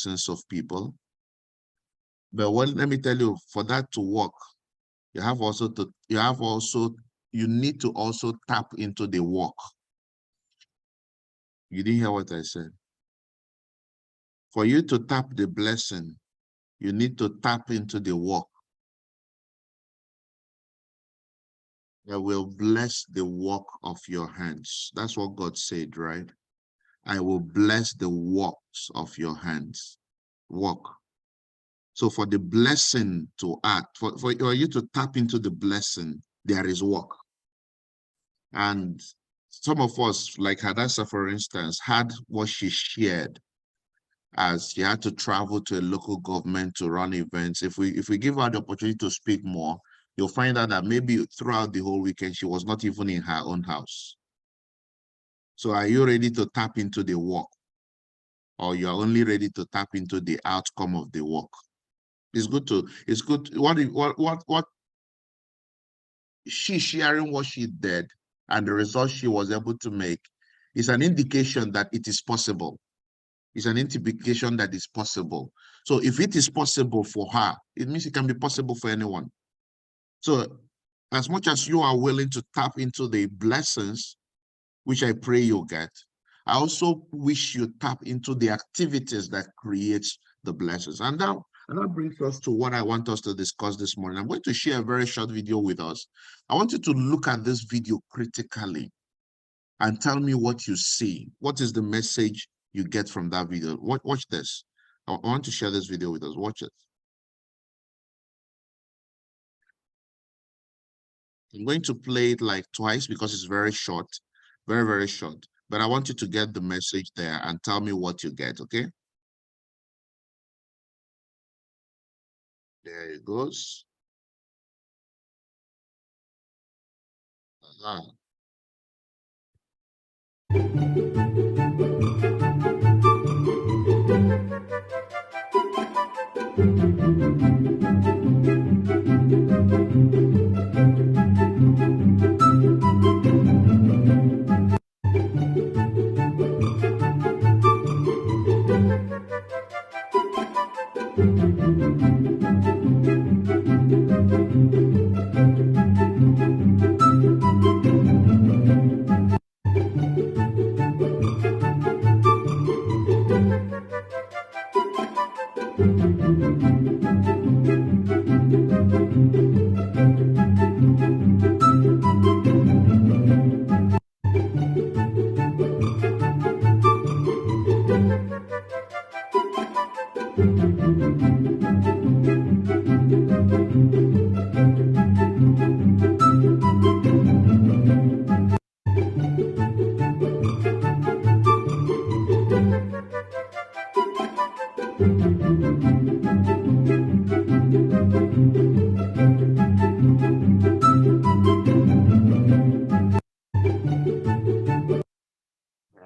blessings of people. But let me tell you, for that to work, you need to also tap into the work. You didn't hear what I said. For you to tap the blessing, you need to tap into the work that will bless the work of your hands. That's what God said, right? I will bless the works of your hands. Work. So for the blessing to act, for you to tap into the blessing, there is work. And some of us, like Hadassah, for instance, had what she shared as she had to travel to a local government to run events. If we give her the opportunity to speak more, you'll find out that maybe throughout the whole weekend, she was not even in her own house. So are you ready to tap into the work? Or you're only ready to tap into the outcome of the work? It's good. What she sharing what she did and the results she was able to make is an indication that it is possible. It's an indication that it's possible. So if it is possible for her, it means it can be possible for anyone. So as much as you are willing to tap into the blessings, which I pray you'll get, I also wish you tap into the activities that creates the blessings. And that brings us to what I want us to discuss this morning. I'm going to share a very short video with us. I want you to look at this video critically and tell me what you see. What is the message you get from that video? Watch this. I want to share this video with us. Watch it. I'm going to play it like twice because it's very short, very, very short. But I want you to get the message there and tell me what you get, okay? There it goes.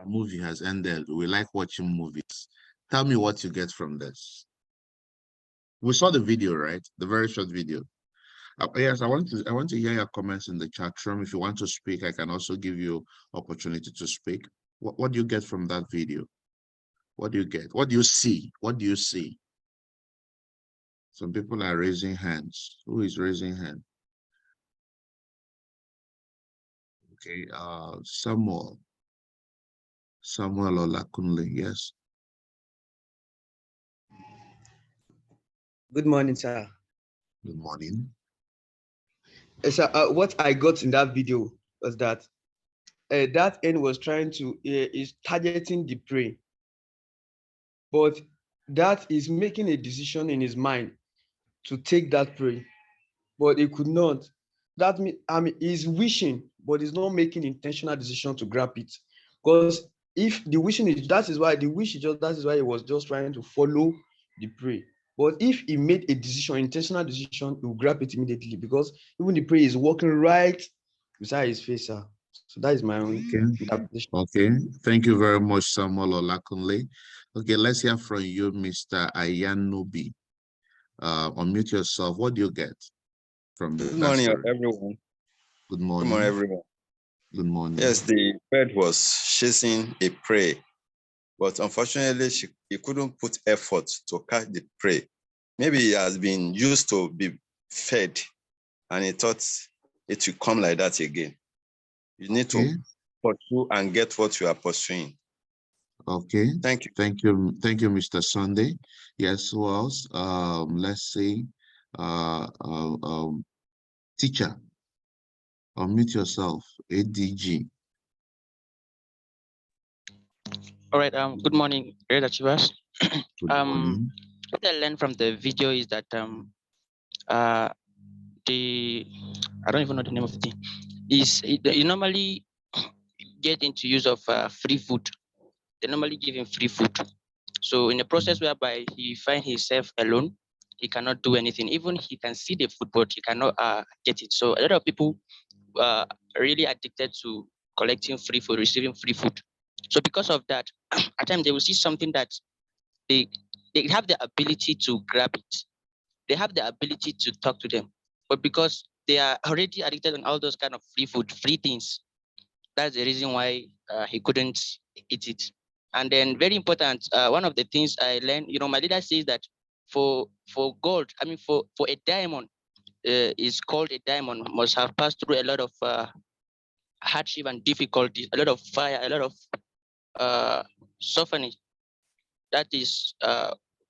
Movie has ended. We like watching movies. Tell me what you get from this. We saw the video, right? The very short video. Yes, I want to hear your comments in the chat room. If you want to speak, I can also give you opportunity to speak. What do you get from that video? What do you get? What do you see? What do you see? Some people are raising hands. Who is raising hand? Okay, Samuel Olakunle, yes. Good morning, sir. Good morning. Sir, what I got in that video was that that end was trying to is targeting the prey, but that is making a decision in his mind to take that prey, but he could not. That means he's wishing, but he's not making intentional decision to grab it. Because if the wishing is that is why he was just trying to follow the prey. But if he made a decision, intentional decision, he will grab it immediately because even the prey is walking right beside his face, sir. So that is my own interpretation. Okay, thank you very much, Samuel Olakunle. Okay, let's hear from you, Mr. Ayanubi. Unmute yourself. What do you get from the Good morning, everyone. Good morning. Good morning, everyone. Good morning. Yes, the bird was chasing a prey, but unfortunately, he couldn't put effort to catch the prey. Maybe he has been used to be fed and he thought it will come like that again. You need to pursue and get what you are pursuing. Okay. Thank you. Thank you. Thank you, Mr. Sunday. Yes, who else? Let's see. Teacher, unmute yourself. ADG. All right. Good morning, great achievers. Good morning. What I learned from the video is that the I don't even know the name of the thing. You normally get into use of free food. They normally give him free food. So in a process whereby he find himself alone, he cannot do anything. Even he can see the food, but he cannot get it. So a lot of people are really addicted to collecting free food, receiving free food. So because of that, at times they will see something that they have the ability to grab it. They have the ability to talk to them, but because they are already addicted on all those kind of free food, free things, that's the reason why he couldn't eat it. And then very important, one of the things I learned, my leader says that for gold, for a diamond, is called a diamond, must have passed through a lot of hardship and difficulties, a lot of fire, a lot of suffering. That is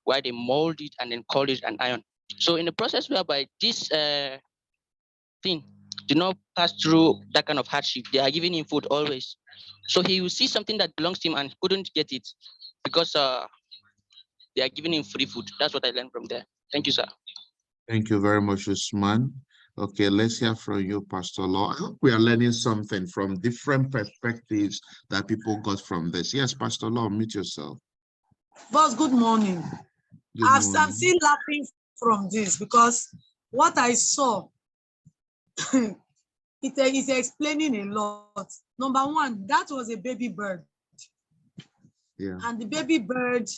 why they mold it and then call it an iron. So in the process whereby this thing do not pass through that kind of hardship, they are giving him food always. So he will see something that belongs to him and couldn't get it because they are giving him free food. That's what I learned from there. Thank you, sir. Thank you very much, Usman. Okay, let's hear from you, Pastor Law. I hope we are learning something from different perspectives that people got from this. Yes, Pastor Law, meet yourself. Boss, good morning. I'm still laughing from this because what I saw, it is explaining a lot. Number one, that was a baby bird. Yeah. And the baby bird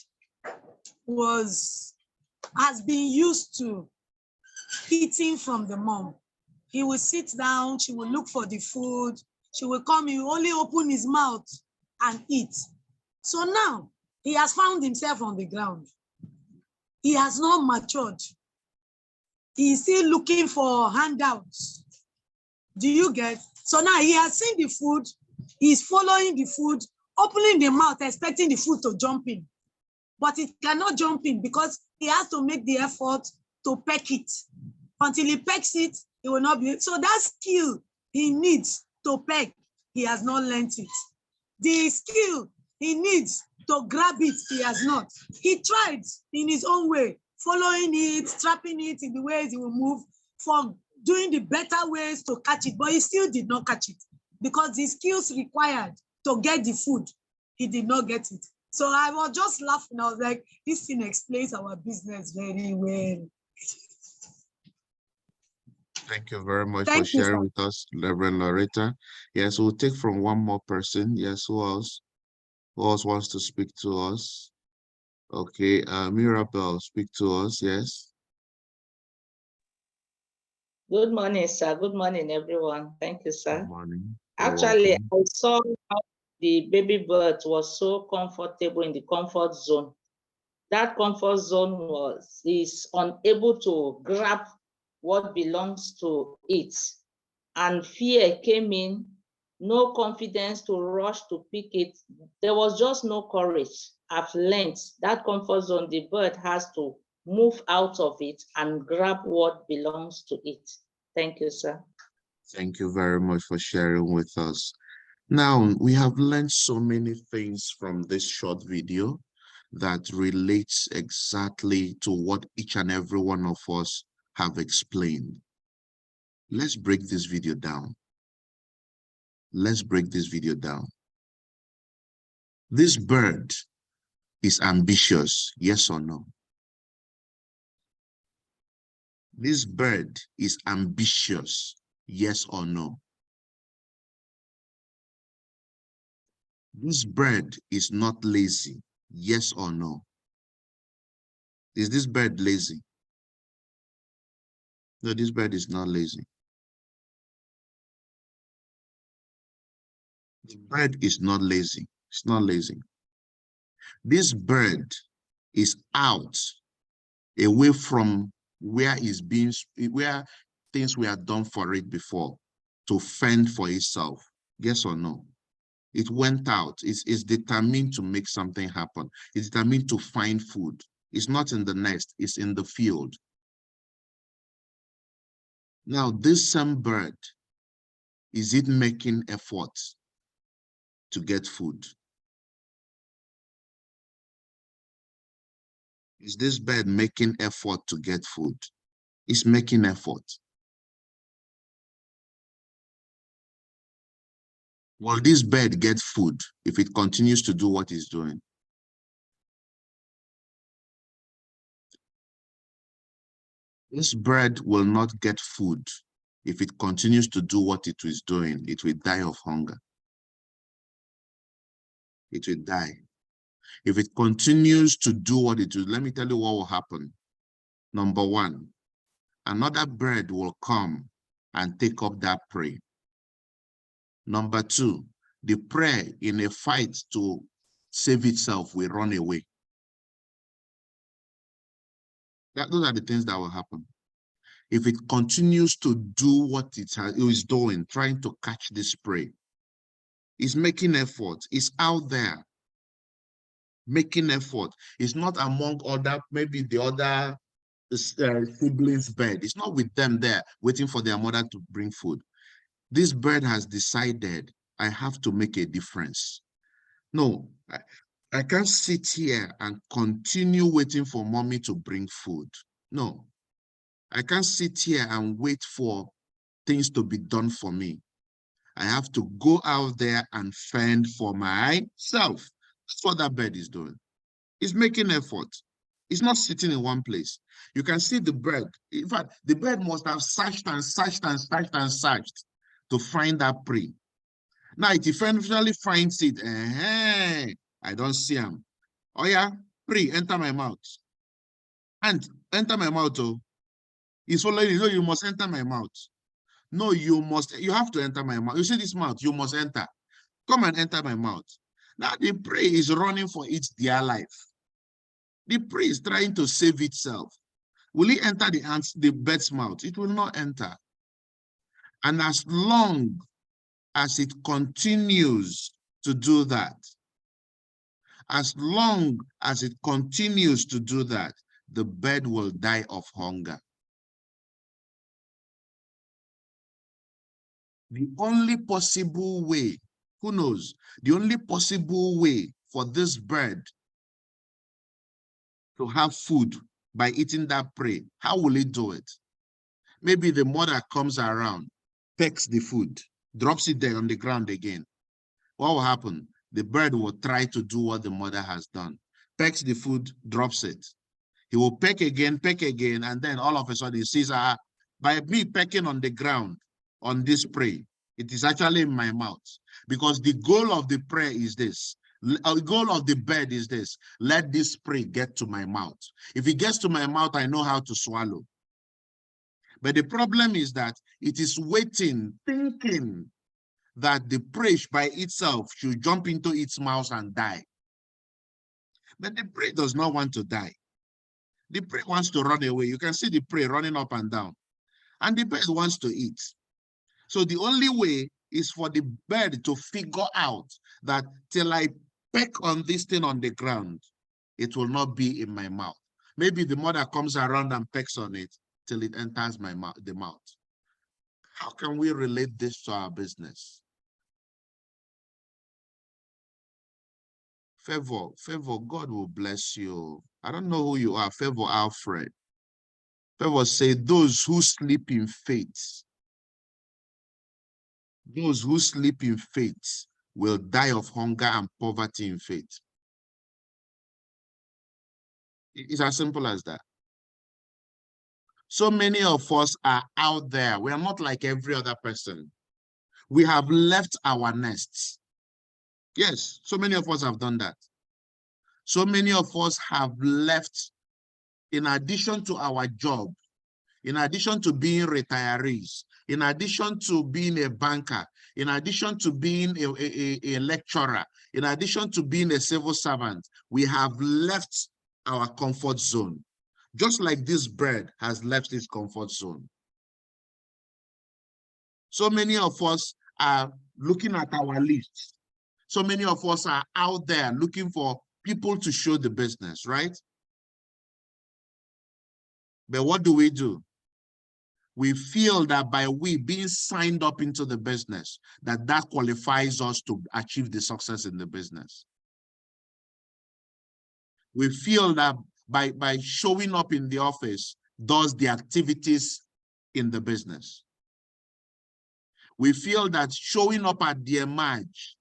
has been used to eating from the mom. He will sit down, she will look for the food, she will come, he will only open his mouth and eat. So now he has found himself on the ground. He has not matured. He is still looking for handouts. Do you get? So now he has seen the food, he's following the food, opening the mouth, expecting the food to jump in. But it cannot jump in because he has to make the effort to peck it. Until he pecks it, he will not be. So that skill he needs to peck, he has not learned it. The skill he needs to grab it, he has not. He tried in his own way, following it, trapping it in the ways he will move, for doing the better ways to catch it, but he still did not catch it because the skills required to get the food, he did not get it. So I was just laughing. I was like, this thing explains our business very well. Thank you very much for sharing with us, Reverend Loretta. Yes, we'll take from one more person. Yes, who else? Who else wants to speak to us? Okay, Mirabel, speak to us, yes. Good morning, sir. Good morning, everyone. Thank you, sir. Good morning. Actually, I saw how the baby bird was so comfortable in the comfort zone. That comfort zone is unable to grab what belongs to it. And fear came in, no confidence to rush to pick it. There was just no courage. I've learned that comfort zone, the bird has to move out of it and grab what belongs to it. Thank you, sir. Thank you very much for sharing with us. Now, we have learned so many things from this short video that relates exactly to what each and every one of us have explained. Let's break this video down. Let's break this video down. This bird is ambitious, yes or no? This bird is ambitious, yes or no? This bird is not lazy, yes or no? Is this bird lazy? No, this bird is not lazy. The bird is not lazy. It's not lazy. This bird is out, away from where things were done for it before, to fend for itself. Yes or no? It went out. It's determined to make something happen. It's determined to find food. It's not in the nest, it's in the field. Now, this same bird, is it making efforts to get food? Is this bird making effort to get food? It's making effort. Will this bird get food if it continues to do what it's doing? This bird will not get food if it continues to do what it is doing. It will die of hunger. It will die. If it continues to do what it does, let me tell you what will happen. Number one, another bird will come and take up that prey. Number two, the prey in a fight to save itself will run away. Those are the things that will happen. If it continues to do what it is doing, trying to catch this prey, it's making effort, it's out there making effort. It's not among other, maybe the other siblings' bird. It's not with them there waiting for their mother to bring food. This bird has decided, I have to make a difference. No, I can't sit here and continue waiting for mommy to bring food. No, I can't sit here and wait for things to be done for me. I have to go out there and fend for myself. That's what that bird is doing. It's making effort. It's not sitting in one place. You can see the bird. In fact, the bird must have searched and searched and searched and searched to find that prey. Now it eventually finds it. I don't see him. Oh yeah, prey, enter my mouth. And enter my mouth. Oh, it's following. No, you must enter my mouth. No, you have to enter my mouth. You see this mouth, you must enter. Come and enter my mouth. Now the prey is running for its dear life. The prey is trying to save itself. Will it enter the bird's mouth? It will not enter. And as long as it continues to do that, as long as it continues to do that, the bird will die of hunger. The only possible way, who knows, the only possible way for this bird to have food by eating that prey, how will it do it? Maybe the mother comes around, pecks the food, drops it there on the ground again. What will happen? The bird will try to do what the mother has done. Pecks the food, drops it. He will peck again, and then all of a sudden he sees, by me pecking on the ground, on this prey, it is actually in my mouth. Because the goal of the prey is this. The goal of the bird is this. Let this prey get to my mouth. If it gets to my mouth, I know how to swallow. But the problem is that it is waiting, thinking that the prey by itself should jump into its mouth and die. But the prey does not want to die. The prey wants to run away. You can see the prey running up and down. And the bird wants to eat. So the only way is for the bird to figure out that till I peck on this thing on the ground, it will not be in my mouth. Maybe the mother comes around and pecks on it till it enters my mouth, the mouth. How can we relate this to our business? Favor, God will bless you. I don't know who you are, Favor Alfred. Favor say, those who sleep in faith, those who sleep in faith will die of hunger and poverty in faith. It's as simple as that. So many of us are out there. We are not like every other person. We have left our nests. Yes, so many of us have done that. So many of us have left, in addition to our job, in addition to being retirees, in addition to being a banker, in addition to being a lecturer, in addition to being a civil servant, we have left our comfort zone. Just like this bird has left its comfort zone. So many of us are looking at our lists. So many of us are out there looking for people to show the business, right? But what do? We feel that by we being signed up into the business, that qualifies us to achieve the success in the business. We feel that by showing up in the office does the activities in the business. We feel that showing up at the emerge,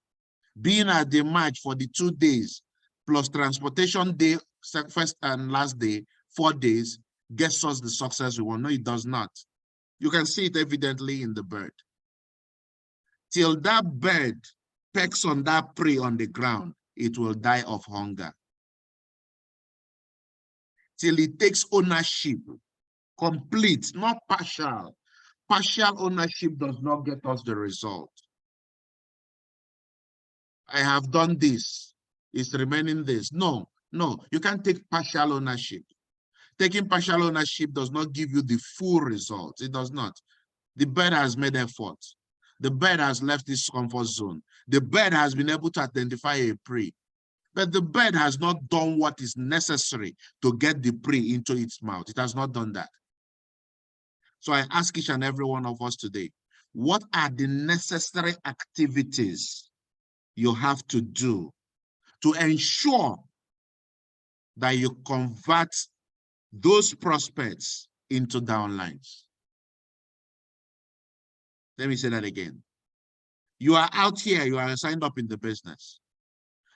being at the emerge for the 2 days, plus transportation day, first and last day, 4 days, gets us the success we want. No, it does not. You can see it evidently in the bird. Till that bird pecks on that prey on the ground, it will die of hunger. Till it takes ownership, complete, not partial. Partial ownership does not get us the result. I have done this, it's remaining this. No, you can't take partial ownership. Taking partial ownership does not give you the full result. It does not. The bird has made effort. The bird has left its comfort zone. The bird has been able to identify a prey. But the bird has not done what is necessary to get the prey into its mouth. It has not done that. So I ask each and every one of us today, what are the necessary activities you have to do to ensure that you convert those prospects into downlines? Let me say that again. You are out here, you are signed up in the business.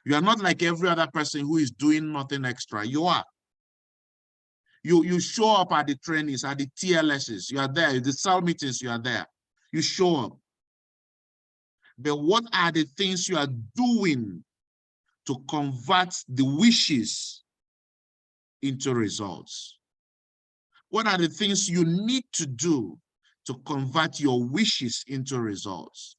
You are not like every other person who is doing nothing extra. You are. You show up at the trainings, at the TLSs, you are there. The cell meetings, you are there. You show up. But what are the things you are doing to convert the wishes into results? What are the things you need to do to convert your wishes into results?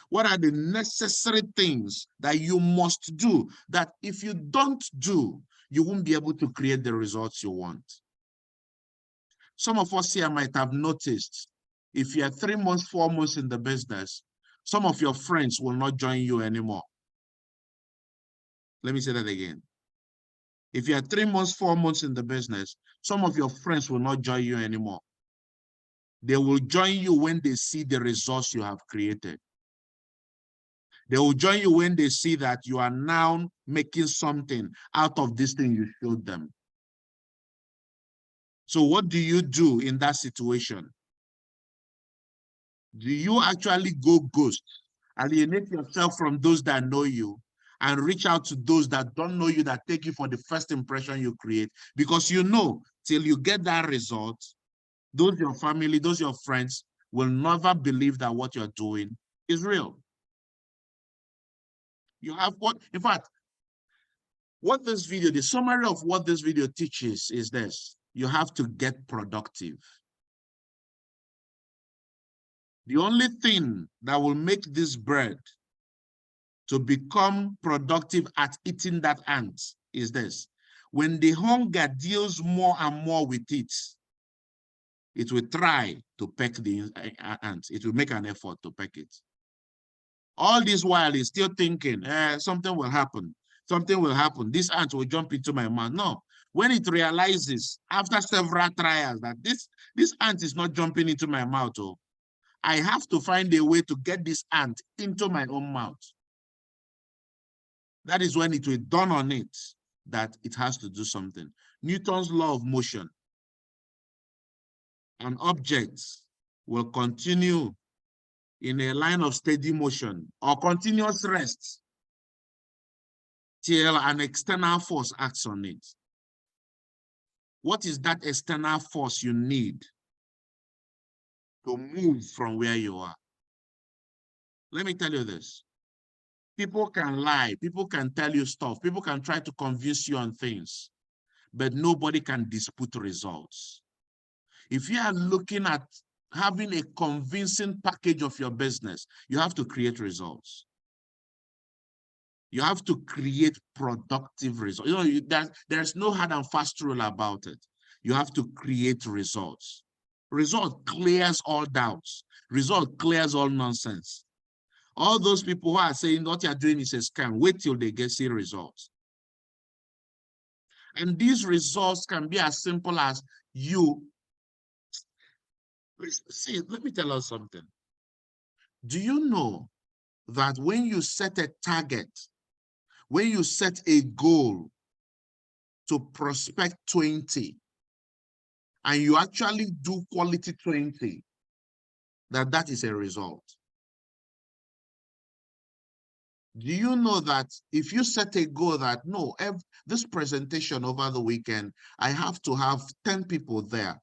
What are the necessary things that you must do that if you don't do, you won't be able to create the results you want? Some of us here might have noticed, if you're 3 months, 4 months in the business, some of your friends will not join you anymore. Let me say that again. If you're 3 months, 4 months in the business, some of your friends will not join you anymore. They will join you when they see the results you have created. They will join you when they see that you are now making something out of this thing you showed them. So what do you do in that situation? Do you actually go ghost, alienate yourself from those that know you, and reach out to those that don't know you, that take you for the first impression you create? Because you know, till you get that result, those your family, those your friends will never believe that what you're doing is real. You have what, in fact, what this video, the summary of what this video teaches is this: you have to get productive. The only thing that will make this bird to become productive at eating that ant is this: when the hunger deals more and more with it, it will try to peck the ant. It will make an effort to peck it. All this while it's still thinking, something will happen. Something will happen. This ant will jump into my mouth. No. When it realizes after several trials that this ant is not jumping into my mouth, I have to find a way to get this ant into my own mouth. That is when it will dawn on it that it has to do something. Newton's law of motion. An object will continue in a line of steady motion or continuous rest till an external force acts on it. What is that external force you need to move from where you are? Let me tell you this. People can lie, people can tell you stuff, people can try to convince you on things, but nobody can dispute results. If you are looking at having a convincing package of your business, you have to create results. You have to create productive results. You know, there's no hard and fast rule about it. You have to create results. Result clears all doubts. Result clears all nonsense. All those people who are saying what you're doing is a scam, wait till they see results. And these results can be as simple as you. See, let me tell you something. Do you know that when you set a target, when you set a goal to prospect 20, and you actually do quality 20, that is a result? Do you know that if you set a goal that, no, this presentation over the weekend, I have to have 10 people there,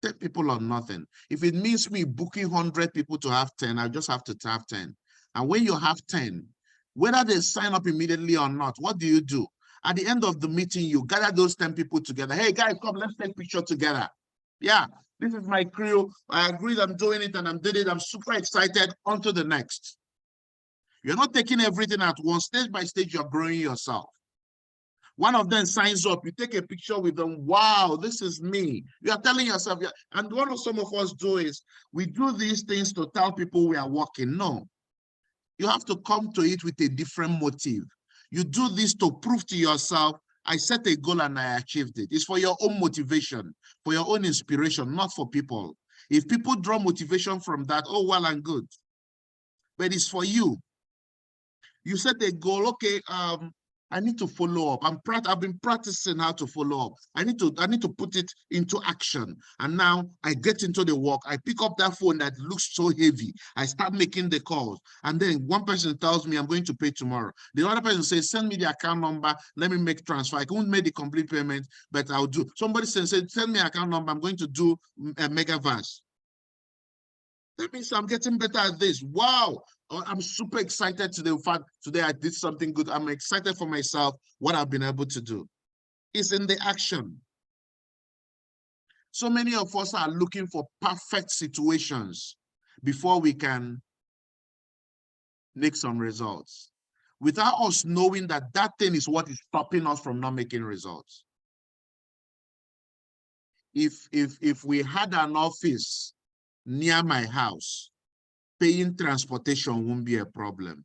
10 people or nothing. If it means me booking 100 people to have 10, I just have to have 10. And when you have 10, whether they sign up immediately or not, what do? At the end of the meeting, you gather those 10 people together. Hey guys, come, let's take a picture together. Yeah, this is my crew. I agreed, I'm doing it and I'm doing it. I'm super excited. On to the next. You're not taking everything at once. Stage by stage, you're growing yourself. One of them signs up, you take a picture with them. Wow, this is me. You are telling yourself, and what some of us do is we do these things to tell people we are working. No, you have to come to it with a different motive. You do this to prove to yourself, I set a goal and I achieved it. It's for your own motivation, for your own inspiration, not for people. If people draw motivation from that, oh, well and good. But it's for you. You set a goal, okay, I need to follow up. I've been practicing how to follow up. I need to put it into action. And now I get into the work. I pick up that phone that looks so heavy. I start making the calls. And then one person tells me I'm going to pay tomorrow. The other person says, send me the account number. Let me make transfer. I couldn't make the complete payment, but I'll do. Somebody says, send me account number. I'm going to do a megaverse. That means I'm getting better at this. Wow. I'm super excited today. In fact, today I did something good. I'm excited for myself, what I've been able to do. It's in the action. So many of us are looking for perfect situations before we can make some results, without us knowing that that thing is what is stopping us from not making results. If we had an office near my house, paying transportation won't be a problem.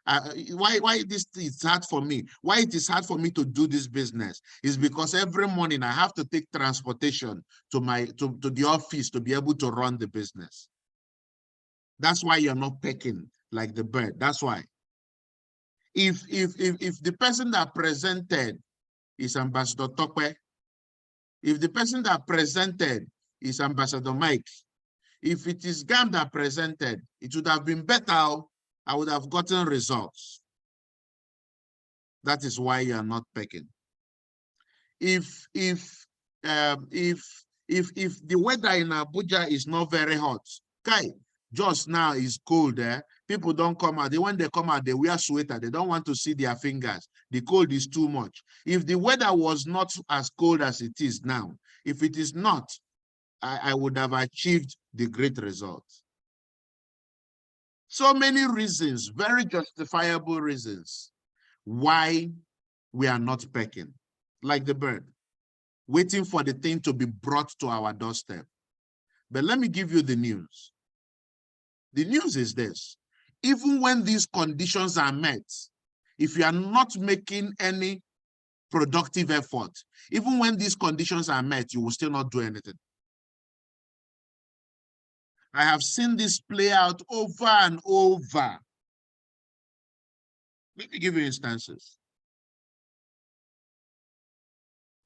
Why this is hard for me? Why it is hard for me to do this business is because every morning I have to take transportation to the office to be able to run the business. That's why you're not pecking like the bird. That's why. If the person that presented is Ambassador Tope, if the person that presented is Ambassador Mike, if it is GAM that presented, it would have been better. I would have gotten results. That is why you are not pecking. If the weather in Abuja is not very hot, Kai, just now is cold there. People don't come out. When they come out, they wear sweater. They don't want to see their fingers. The cold is too much. If the weather was not as cold as it is now, if it is not, I would have achieved the great results. So many reasons, very justifiable reasons why we are not pecking, like the bird, waiting for the thing to be brought to our doorstep. But let me give you the news. The news is this: even when these conditions are met, if you are not making any productive effort, even when these conditions are met, you will still not do anything. I have seen this play out over and over. Let me give you instances.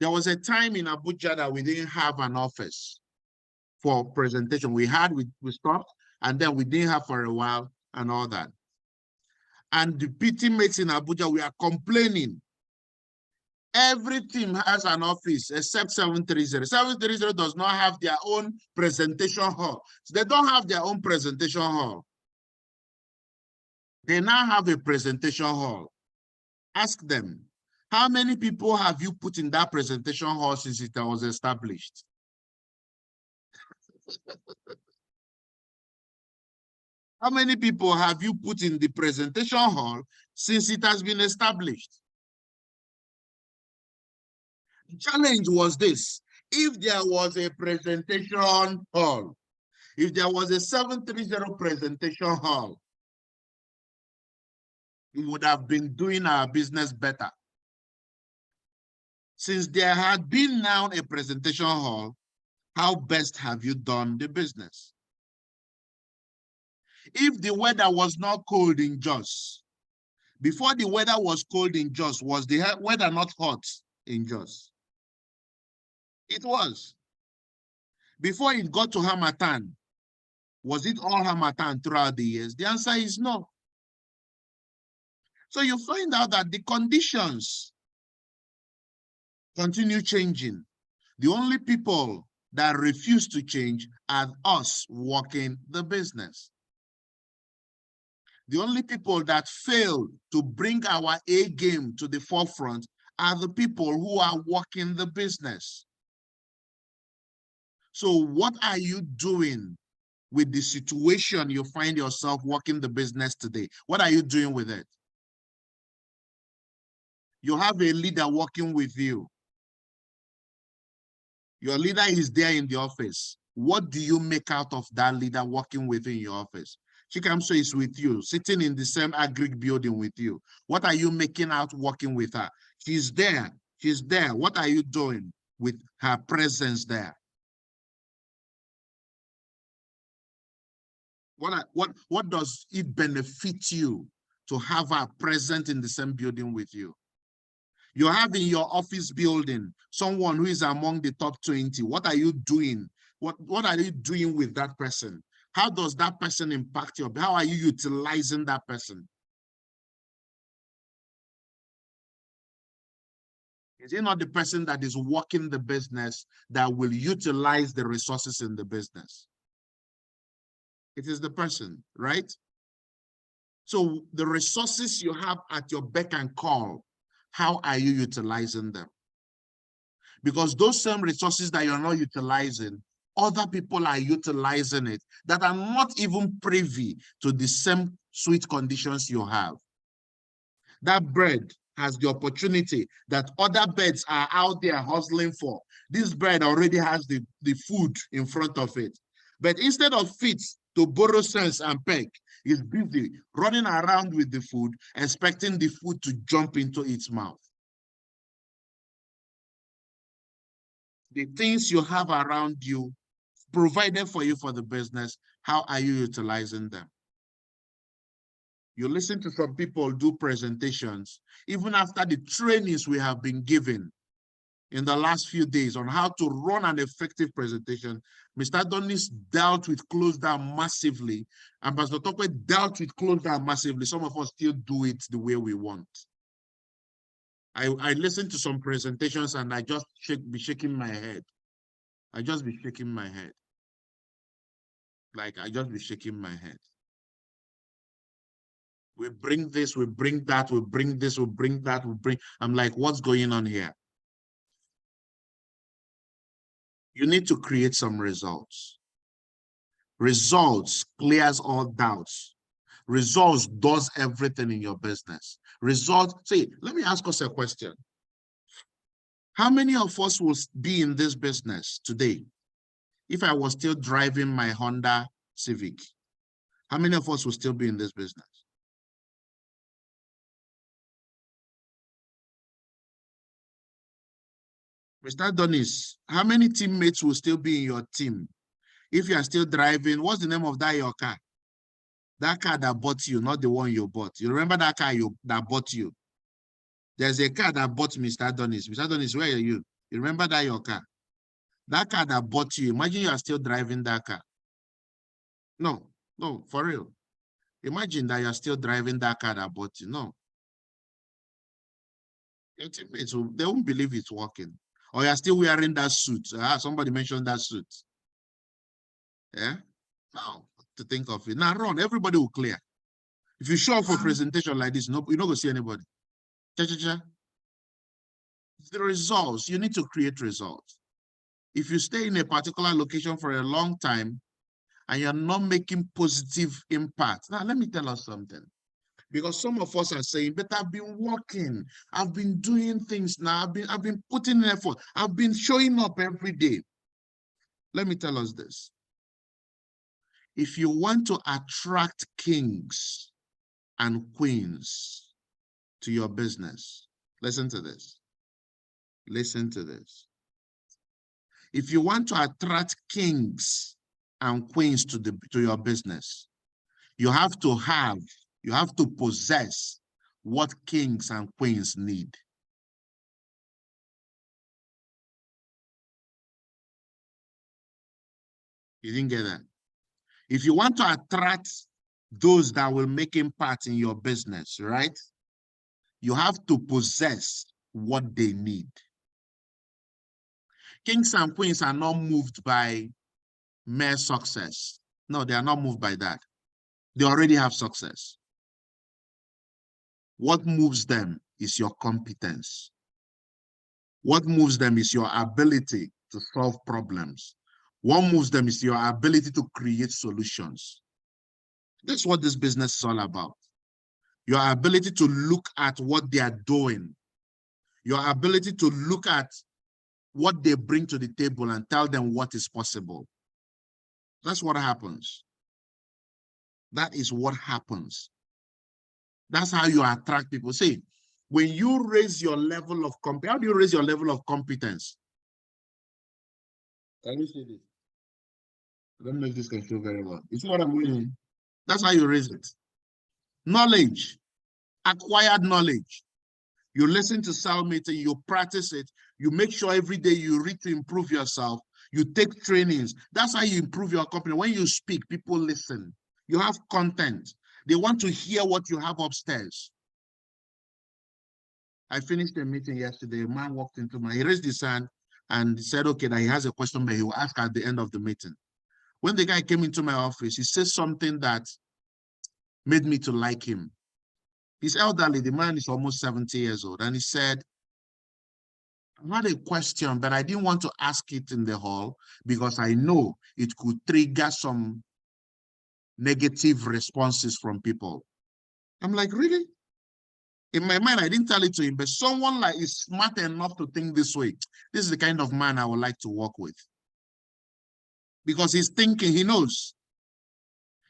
There was a time in Abuja that we didn't have an office for presentation. We stopped, and then we didn't have for a while and all that. And the PT mates in Abuja, we are complaining. Every team has an office except 730. 730 does not have their own presentation hall. So they don't have their own presentation hall. They now have a presentation hall. Ask them, how many people have you put in that presentation hall since it was established? How many people have you put in the presentation hall since it has been established? The challenge was this: if there was a presentation hall, if there was a 730 presentation hall, we would have been doing our business better. Since there had been now a presentation hall, how best have you done the business? If the weather was not cold in Jos, before the weather was cold in Jos, was the weather not hot in Jos? It was. Before it got to Harmattan, was it all Harmattan throughout the years? The answer is no. So you find out that the conditions continue changing. The only people that refuse to change are us working the business. The only people that fail to bring our A game to the forefront are the people who are working the business. So what are you doing with the situation you find yourself working the business today? What are you doing with it? You have a leader working with you. Your leader is there in the office. What do you make out of that leader working within your office? Chikamso is with you, sitting in the same agric building with you. What are you making out working with her? She's there. She's there. What are you doing with her presence there? What does it benefit you to have her present in the same building with you? You have in your office building someone who is among the top 20. What are you doing? What are you doing with that person? How does that person impact you? How are you utilizing that person? Is it not the person that is working the business that will utilize the resources in the business? It is the person, right? So the resources you have at your beck and call, how are you utilizing them? Because those same resources that you're not utilizing, other people are utilizing it that are not even privy to the same sweet conditions you have. That bird has the opportunity that other birds are out there hustling for. This bird already has the food in front of it. But instead of feet to borrow sense and peck, it's busy running around with the food, expecting the food to jump into its mouth. The things you have around you, provided for you for the business, how are you utilizing them? You listen to some people do presentations, even after the trainings we have been given in the last few days on how to run an effective presentation. Mr. Adonis dealt with close down massively, and Pastor Tokwe dealt with close down massively. Some of us still do it the way we want. I listen to some presentations and I just be shaking my head. I just be shaking my head. Like I just be shaking my head. We bring this, we bring that, we bring this, we bring that, we bring. I'm like, what's going on here? You need to create some results. Results clears all doubts. Results does everything in your business. Results, see, let me ask us a question. How many of us will be in this business today if I was still driving my Honda Civic? How many of us will still be in this business? Mr. Adonis, how many teammates will still be in your team if you are still driving? What's the name of your car? That car that bought you, not the one you bought. You remember that car that bought you? There's a car that bought Mr. Adonis. Mr. Adonis, where are you? You remember that your car? That car that bought you, imagine you are still driving that car. No, for real. Imagine that you're still driving that car that bought you. No. Your teammates, they won't believe it's working. Or you're still wearing that suit. Somebody mentioned that suit. Yeah? Now, to think of it. Now run, everybody will clear. If you show up for a presentation like this, you're not going to see anybody. The results, you need to create results. If you stay in a particular location for a long time and you're not making positive impact. Now, let me tell us something. Because some of us are saying, but I've been working, I've been doing things now, I've been putting in effort, I've been showing up every day. Let me tell us this. If you want to attract kings and queens to your business, listen to this. Listen to this. If you want to attract kings and queens to your business, you have to possess what kings and queens need. You didn't get that? If you want to attract those that will make impact in your business, right? You have to possess what they need. Kings and queens are not moved by mere success. No, they are not moved by that. They already have success. What moves them is your competence. What moves them is your ability to solve problems. What moves them is your ability to create solutions. That's what this business is all about. Your ability to look at what they are doing. Your ability to look at what they bring to the table and tell them what is possible. That's what happens. That is what happens. That's how you attract people. See, when you raise your level of competence, how do you raise your level of competence? Can you see this? I don't know if this can show very well. You see what I'm doing? That's how you raise it. Knowledge, acquired knowledge. You listen to sound meeting, you practice it, you make sure every day you read to improve yourself, you take trainings. That's how you improve your company. When you speak, people listen. You have content. They want to hear what you have upstairs. I finished a meeting yesterday. A man walked into he raised his hand and said, okay, that he has a question, but he will ask at the end of the meeting. When the guy came into my office, he said something that made me to like him. He's elderly, the man is almost 70 years old. And he said, I had a question, but I didn't want to ask it in the hall because I know it could trigger some negative responses from people. I'm like, really? In my mind, I didn't tell it to him, but someone like is smart enough to think this way. This is the kind of man I would like to work with. Because he's thinking, he knows.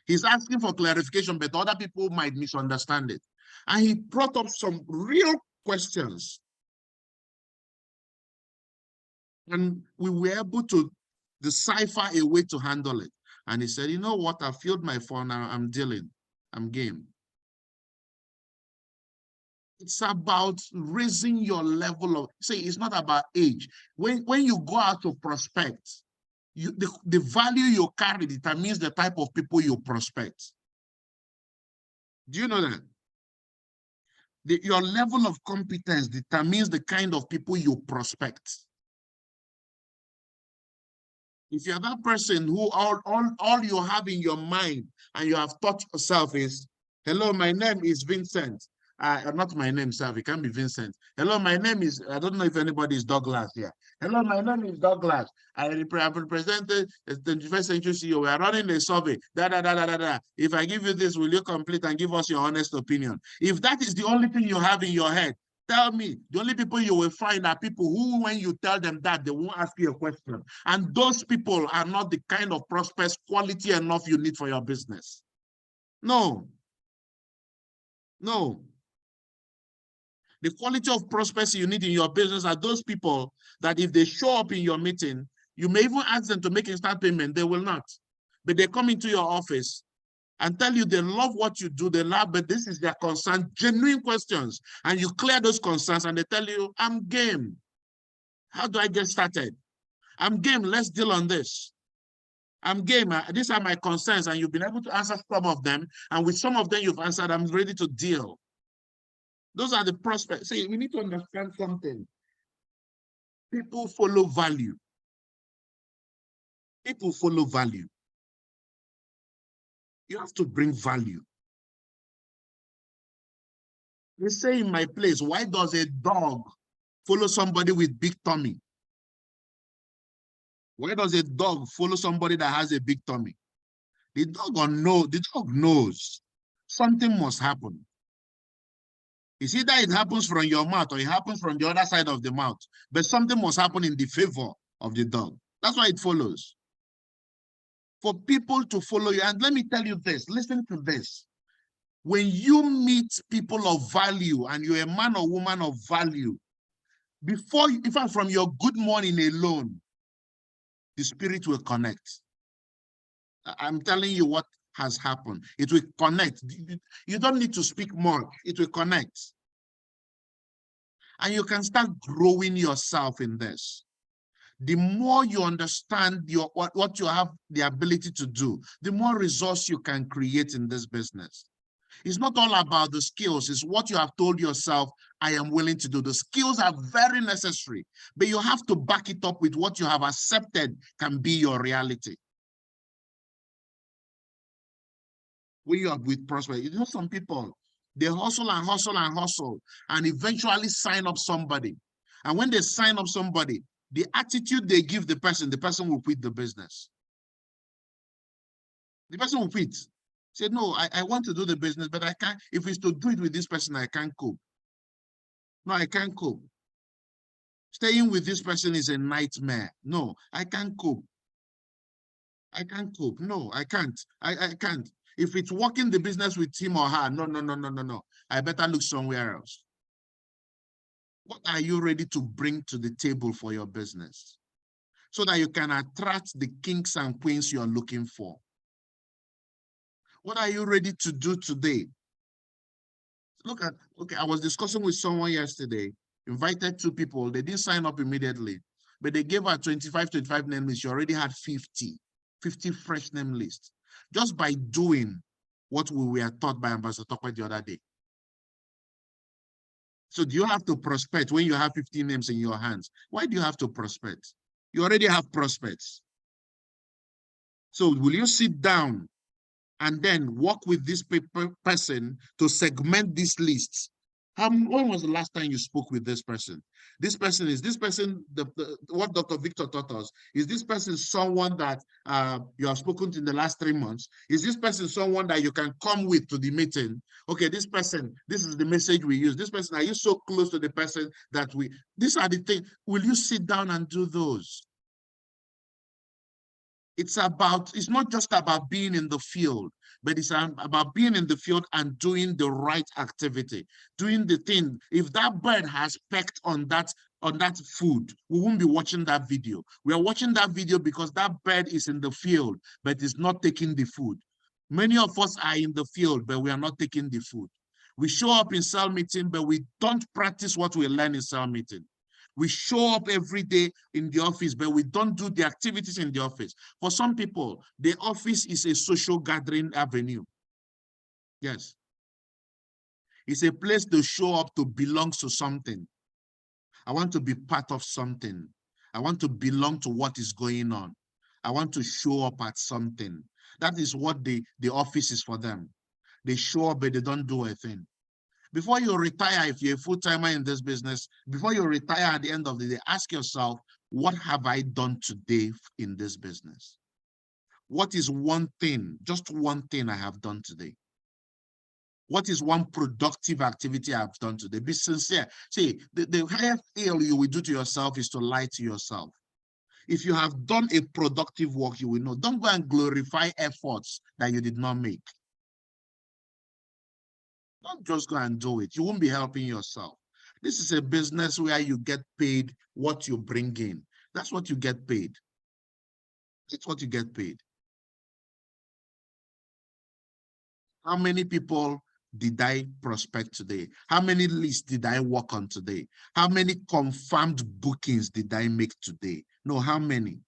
He's asking for clarification, but other people might misunderstand it. And he brought up some real questions. And we were able to decipher a way to handle it. And he said, you know what, I filled my phone, I'm dealing, I'm game. It's about raising your level of, say, it's not about age. When you go out to prospect, the value you carry determines the type of people you prospect. Do you know that? Your level of competence determines the kind of people you prospect. If you're that person who all you have in your mind and you have taught yourself is, hello, my name is Vincent. Not my name, sir. It can't be Vincent. Hello, my name is, I don't know if anybody is Douglas here. Hello, my name is Douglas. I represent the 21st Century CEO. We are running a survey. If I give you this, will you complete and give us your honest opinion? If that is the only thing you have in your head, tell me, the only people you will find are people who, when you tell them that, they won't ask you a question. And those people are not the kind of prospects quality enough you need for your business. No. No. The quality of prospects you need in your business are those people that if they show up in your meeting, you may even ask them to make instant payment, they will not. But they come into your office and tell you they love what you do, they love, but this is their concern, genuine questions. And you clear those concerns and they tell you, I'm game. How do I get started? I'm game, let's deal on this. I'm game, these are my concerns, and you've been able to answer some of them. And with some of them you've answered, I'm ready to deal. Those are the prospects. See, we need to understand something. People follow value. People follow value. You have to bring value. They say in my place, why does a dog follow somebody with big tummy? Why does a dog follow somebody that has a big tummy? The dog knows something must happen. It's either it happens from your mouth or it happens from the other side of the mouth, but something must happen in the favor of the dog. That's why it follows. For people to follow you, and let me tell you this, listen to this. When you meet people of value and you're a man or woman of value, before, even from your good morning alone, the spirit will connect. I'm telling you what has happened. It will connect. You don't need to speak more. It will connect. And you can start growing yourself in this. The more you understand what you have the ability to do, the more results you can create in this business. It's not all about the skills. It's what you have told yourself, I am willing to do. The skills are very necessary, but you have to back it up with what you have accepted can be your reality. When you are with prosperity, you know, some people, they hustle and hustle and hustle and eventually sign up somebody. And when they sign up somebody, the attitude they give the person will quit the business. The person will quit. Say, no, I want to do the business, but I can't. If it's to do it with this person, I can't cope. No, I can't cope. Staying with this person is a nightmare. No, I can't cope. I can't cope. No, I can't. I can't. If it's working the business with him or her, no. I better look somewhere else. What are you ready to bring to the table for your business so that you can attract the kings and queens you're looking for? What are you ready to do today? Okay, I was discussing with someone yesterday, invited 2 people. They didn't sign up immediately, but they gave her 25 name lists. She already had 50 fresh name lists just by doing what we were taught by Ambassador Tokwe the other day. So do you have to prospect when you have 15 names in your hands? Why do you have to prospect? You already have prospects. So will you sit down and then work with this person to segment these lists? When was the last time you spoke with this person? What Dr. Victor taught us, is this person someone that you have spoken to in the last 3 months? Is this person someone that you can come with to the meeting? Okay, this person, this is the message we use. This person, are you so close to the person that these are the things. Will you sit down and do those? It's not just about being in the field, but it's about being in the field and doing the right activity, doing the thing. If that bird has pecked on that food, we won't be watching that video. We are watching that video because that bird is in the field, but is not taking the food. Many of us are in the field, but we are not taking the food. We show up in cell meeting, but we don't practice what we learn in cell meeting. We show up every day in the office, but we don't do the activities in the office. For some people, the office is a social gathering avenue. Yes. It's a place to show up, to belong to something. I want to be part of something. I want to belong to what is going on. I want to show up at something. That is what the office is for them. They show up, but they don't do a thing. Before you retire, if you're a full-timer in this business, before you retire at the end of the day, ask yourself, what have I done today in this business? What is one thing, just one thing I have done today? What is one productive activity I've done today? Be sincere. See, the highest ill you will do to yourself is to lie to yourself. If you have done a productive work, you will know. Don't go and glorify efforts that you did not make. Don't just go and do it. You won't be helping yourself. This is a business where you get paid what you bring in. That's what you get paid. It's what you get paid. How many people did I prospect today? How many lists did I work on today? How many confirmed bookings did I make today? No, how many?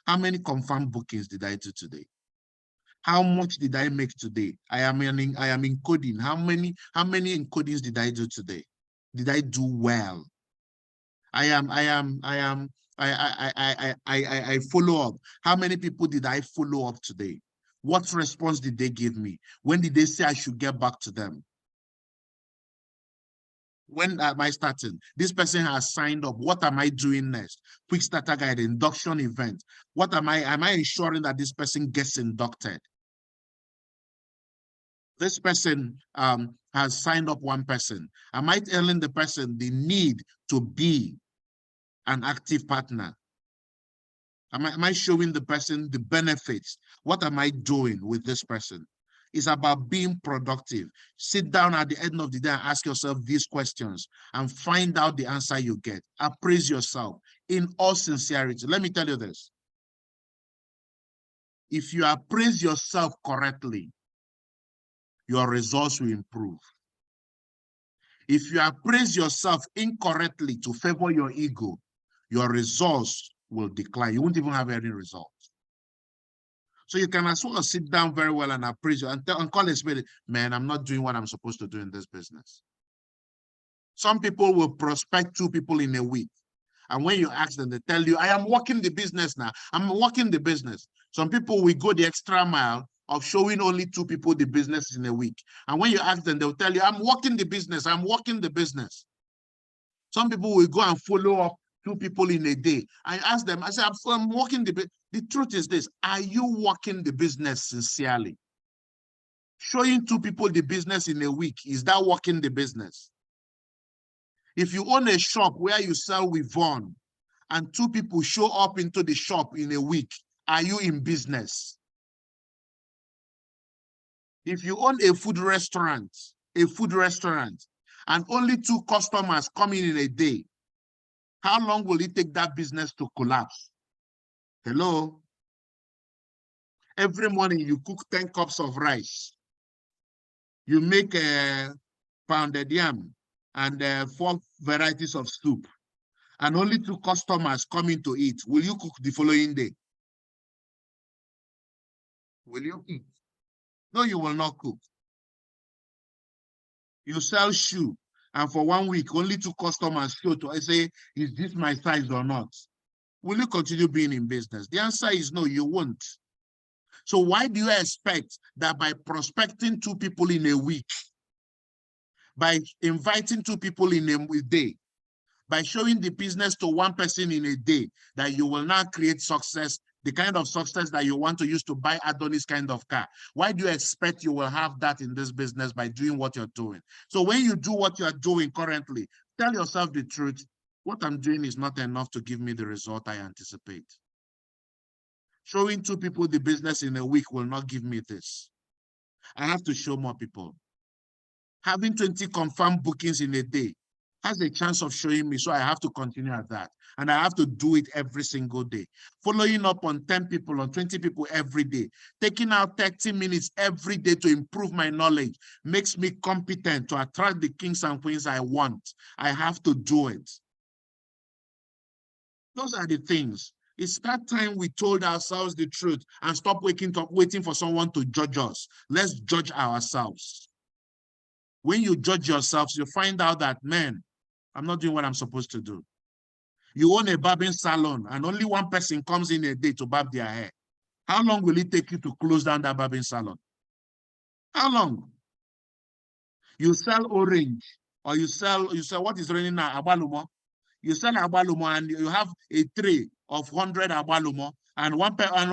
How many confirmed bookings did I do today? How much did I make today? I am encoding. How many encodings did I do today? Did I do well? I follow up. How many people did I follow up today? What response did they give me? When did they say I should get back to them? When am I starting? This person has signed up. What am I doing next? Quick starter guide, induction event. What am I ensuring that this person gets inducted? This person has signed up one person. Am I telling the person the need to be an active partner? Am I showing the person the benefits? What am I doing with this person? It's about being productive. Sit down at the end of the day and ask yourself these questions and find out the answer you get. Appraise yourself in all sincerity. Let me tell you this. If you appraise yourself correctly, your results will improve. If you appraise yourself incorrectly to favor your ego, your results will decline. You won't even have any results. So you can as well sit down very well and appraise you and call a spade, man, I'm not doing what I'm supposed to do in this business. Some people will prospect 2 people in a week. And when you ask them, they tell you, I am working the business now. I'm working the business. Some people will go the extra mile of showing only 2 people the business in a week. And when you ask them, they'll tell you, I'm working the business. I'm working the business. Some people will go and follow up 2 people in a day. I ask them, I say, I'm working the business. The truth is this, are you working the business sincerely? Showing 2 people the business in a week, is that working the business? If you own a shop where you sell with Vaughn and 2 people show up into the shop in a week, are you in business? If you own a food restaurant, and only 2 customers come in a day, how long will it take that business to collapse? Hello? Every morning you cook 10 cups of rice. You make a pounded yam and 4 varieties of soup, and only 2 customers come in to eat. Will you cook the following day? Will you eat? No, you will not cook. You sell shoe, and for 1 week, only 2 customers show to say, is this my size or not? Will you continue being in business? The answer is no, you won't. So why do you expect that by prospecting 2 people in a week, by inviting 2 people in a day, by showing the business to 1 person in a day, that you will now create success, the kind of success that you want to use to buy Adonis kind of car? Why do you expect you will have that in this business by doing what you're doing? So when you do what you're doing currently, tell yourself the truth. What I'm doing is not enough to give me the result I anticipate. Showing 2 people the business in a week will not give me this. I have to show more people. Having 20 confirmed bookings in a day has a chance of showing me, so I have to continue at that. And I have to do it every single day. Following up on 10 people, on 20 people every day, taking out 30 minutes every day to improve my knowledge makes me competent to attract the kings and queens I want. I have to do it. Those are the things. It's that time we told ourselves the truth and stop waiting for someone to judge us. Let's judge ourselves. When you judge yourselves, you find out that, man, I'm not doing what I'm supposed to do. You own a barbing salon and only 1 person comes in a day to barb their hair. How long will it take you to close down that barbing salon? How long? You sell orange, or you sell what is raining now, agbalumo. You sell agbalumo and you have a tray of 100 agbalumo, and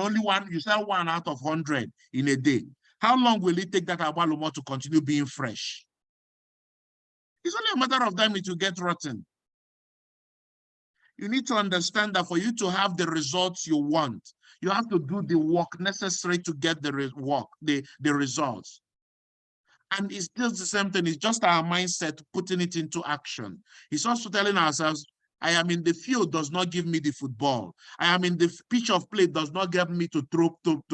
only one, you sell 1 out of 100 in a day. How long will it take that agbalumo to continue being fresh? It's only a matter of time it will get rotten. You need to understand that for you to have the results you want, you have to do the work necessary to get the results. And it's still the same thing. It's just our mindset putting it into action. It's also telling ourselves, I am in the field does not give me the football. I am in the pitch of play does not give me to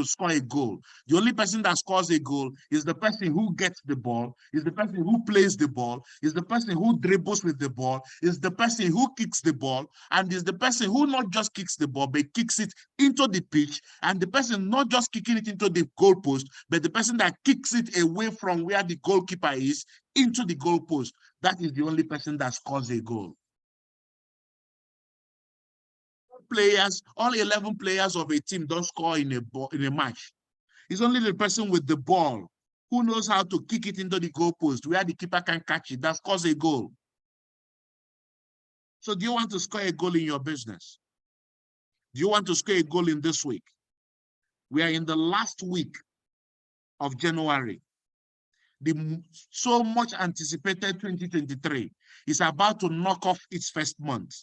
score a goal. The only person that scores a goal is the person who gets the ball, is the person who plays the ball, is the person who dribbles with the ball, is the person who kicks the ball, and is the person who not just kicks the ball, but kicks it into the pitch, and the person not just kicking it into the goalpost, but the person that kicks it away from where the goalkeeper is into the goalpost. That is the only person that scores a goal. Players, all 11 players of a team don't score in a match. It's only the person with the ball who knows how to kick it into the goalpost where the keeper can catch it that scores a goal. So do you want to score a goal in your business? Do you want to score a goal in this week? We are in the last week of January. so much anticipated 2023 is about to knock off its first month.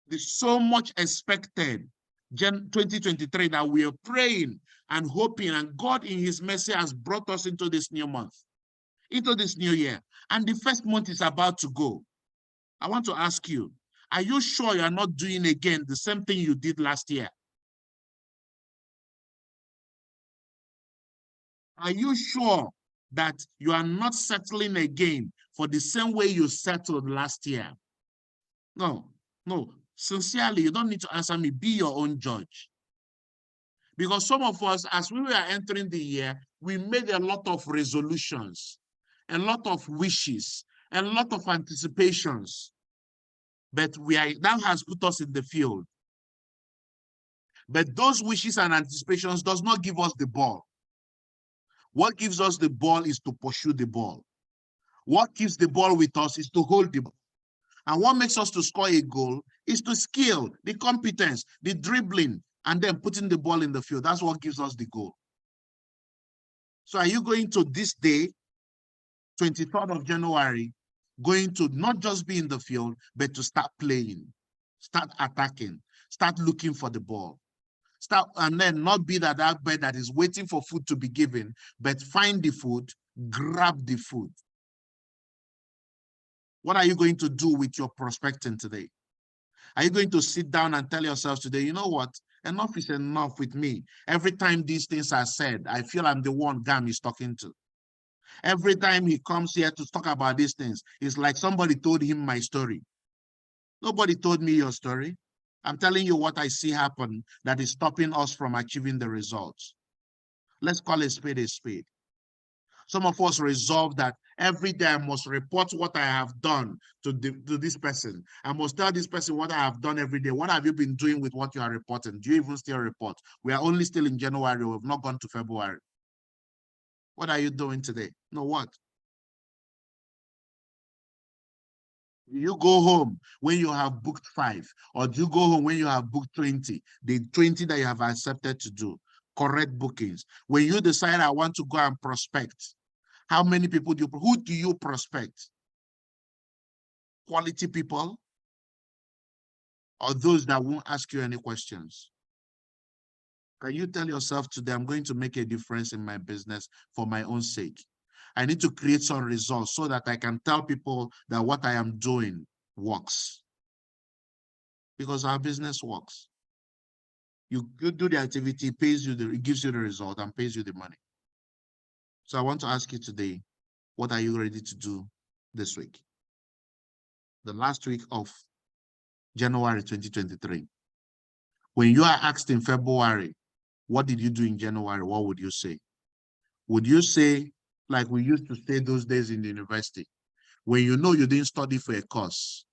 There's so much expected 2023 that we are praying and hoping, and God in his mercy has brought us into this new month, into this new year, and the first month is about to go. I want to ask you, are you sure you are not doing again the same thing you did last year? Are you sure that you are not settling again for the same way you settled last year? No, no. Sincerely, you don't need to answer me. Be your own judge. Because some of us, as we were entering the year, we made a lot of resolutions, a lot of wishes, a lot of anticipations. But that has put us in the field. But those wishes and anticipations does not give us the ball. What gives us the ball is to pursue the ball. What keeps the ball with us is to hold the ball. And what makes us to score a goal is the skill, the competence, the dribbling, and then putting the ball in the field. That's what gives us the goal. So are you going to this day, 23rd of January, going to not just be in the field, but to start playing, start attacking, start looking for the ball? Start, and then not be that bird that is waiting for food to be given, but find the food, grab the food. What are you going to do with your prospecting today? Are you going to sit down and tell yourself today, you know what? Enough is enough with me. Every time these things are said, I feel I'm the one Gam is talking to. Every time he comes here to talk about these things, it's like somebody told him my story. Nobody told me your story. I'm telling you what I see happen that is stopping us from achieving the results. Let's call a spade a spade. Some of us resolve that every day I must report what I have done to this person. I must tell this person what I have done every day. What have you been doing with what you are reporting? Do you even still report? We are only still in January. We've not gone to February. What are you doing today? No, what? You go home when you have booked 5, or do you go home when you have booked 20, the 20 that you have accepted to do, correct bookings. When you decide I want to go and prospect, how many people who do you prospect? Quality people, or those that won't ask you any questions? Can you tell yourself today, I'm going to make a difference in my business for my own sake? I need to create some results so that I can tell people that what I am doing works. Because our business works. You do the activity, it pays you, it gives you the result and pays you the money. So I want to ask you today, what are you ready to do this week? The last week of January 2023. When you are asked in February, what did you do in January? What would you say? Would you say, like we used to say those days in the university, when you know you didn't study for a course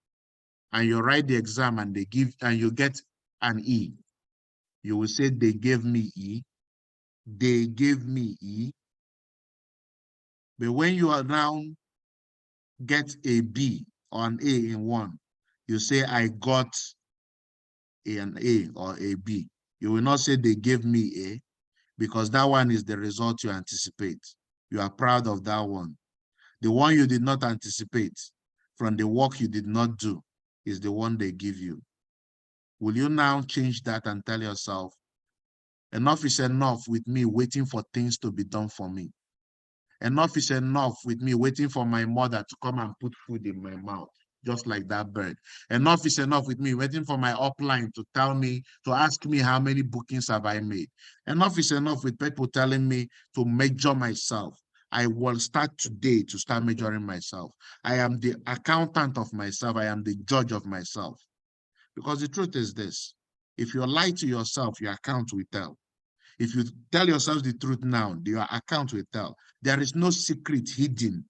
and you write the exam and you get an E, you will say, they gave me E. They gave me E. But when you are now get a B or an A in one, you say, I got an A or a B. You will not say they gave me A, because that one is the result you anticipate. You are proud of that one. The one you did not anticipate from the work you did not do is the one they give you. Will you now change that and tell yourself, enough is enough with me waiting for things to be done for me. Enough is enough with me waiting for my mother to come and put food in my mouth, just like that bird. Enough is enough with me waiting for my upline to tell me, to ask me how many bookings have I made. Enough is enough with people telling me to measure myself. I will start today to start measuring myself. I am the accountant of myself. I am the judge of myself. Because the truth is this, if you lie to yourself, your account will tell. If you tell yourself the truth now, your account will tell. There is no secret hidden.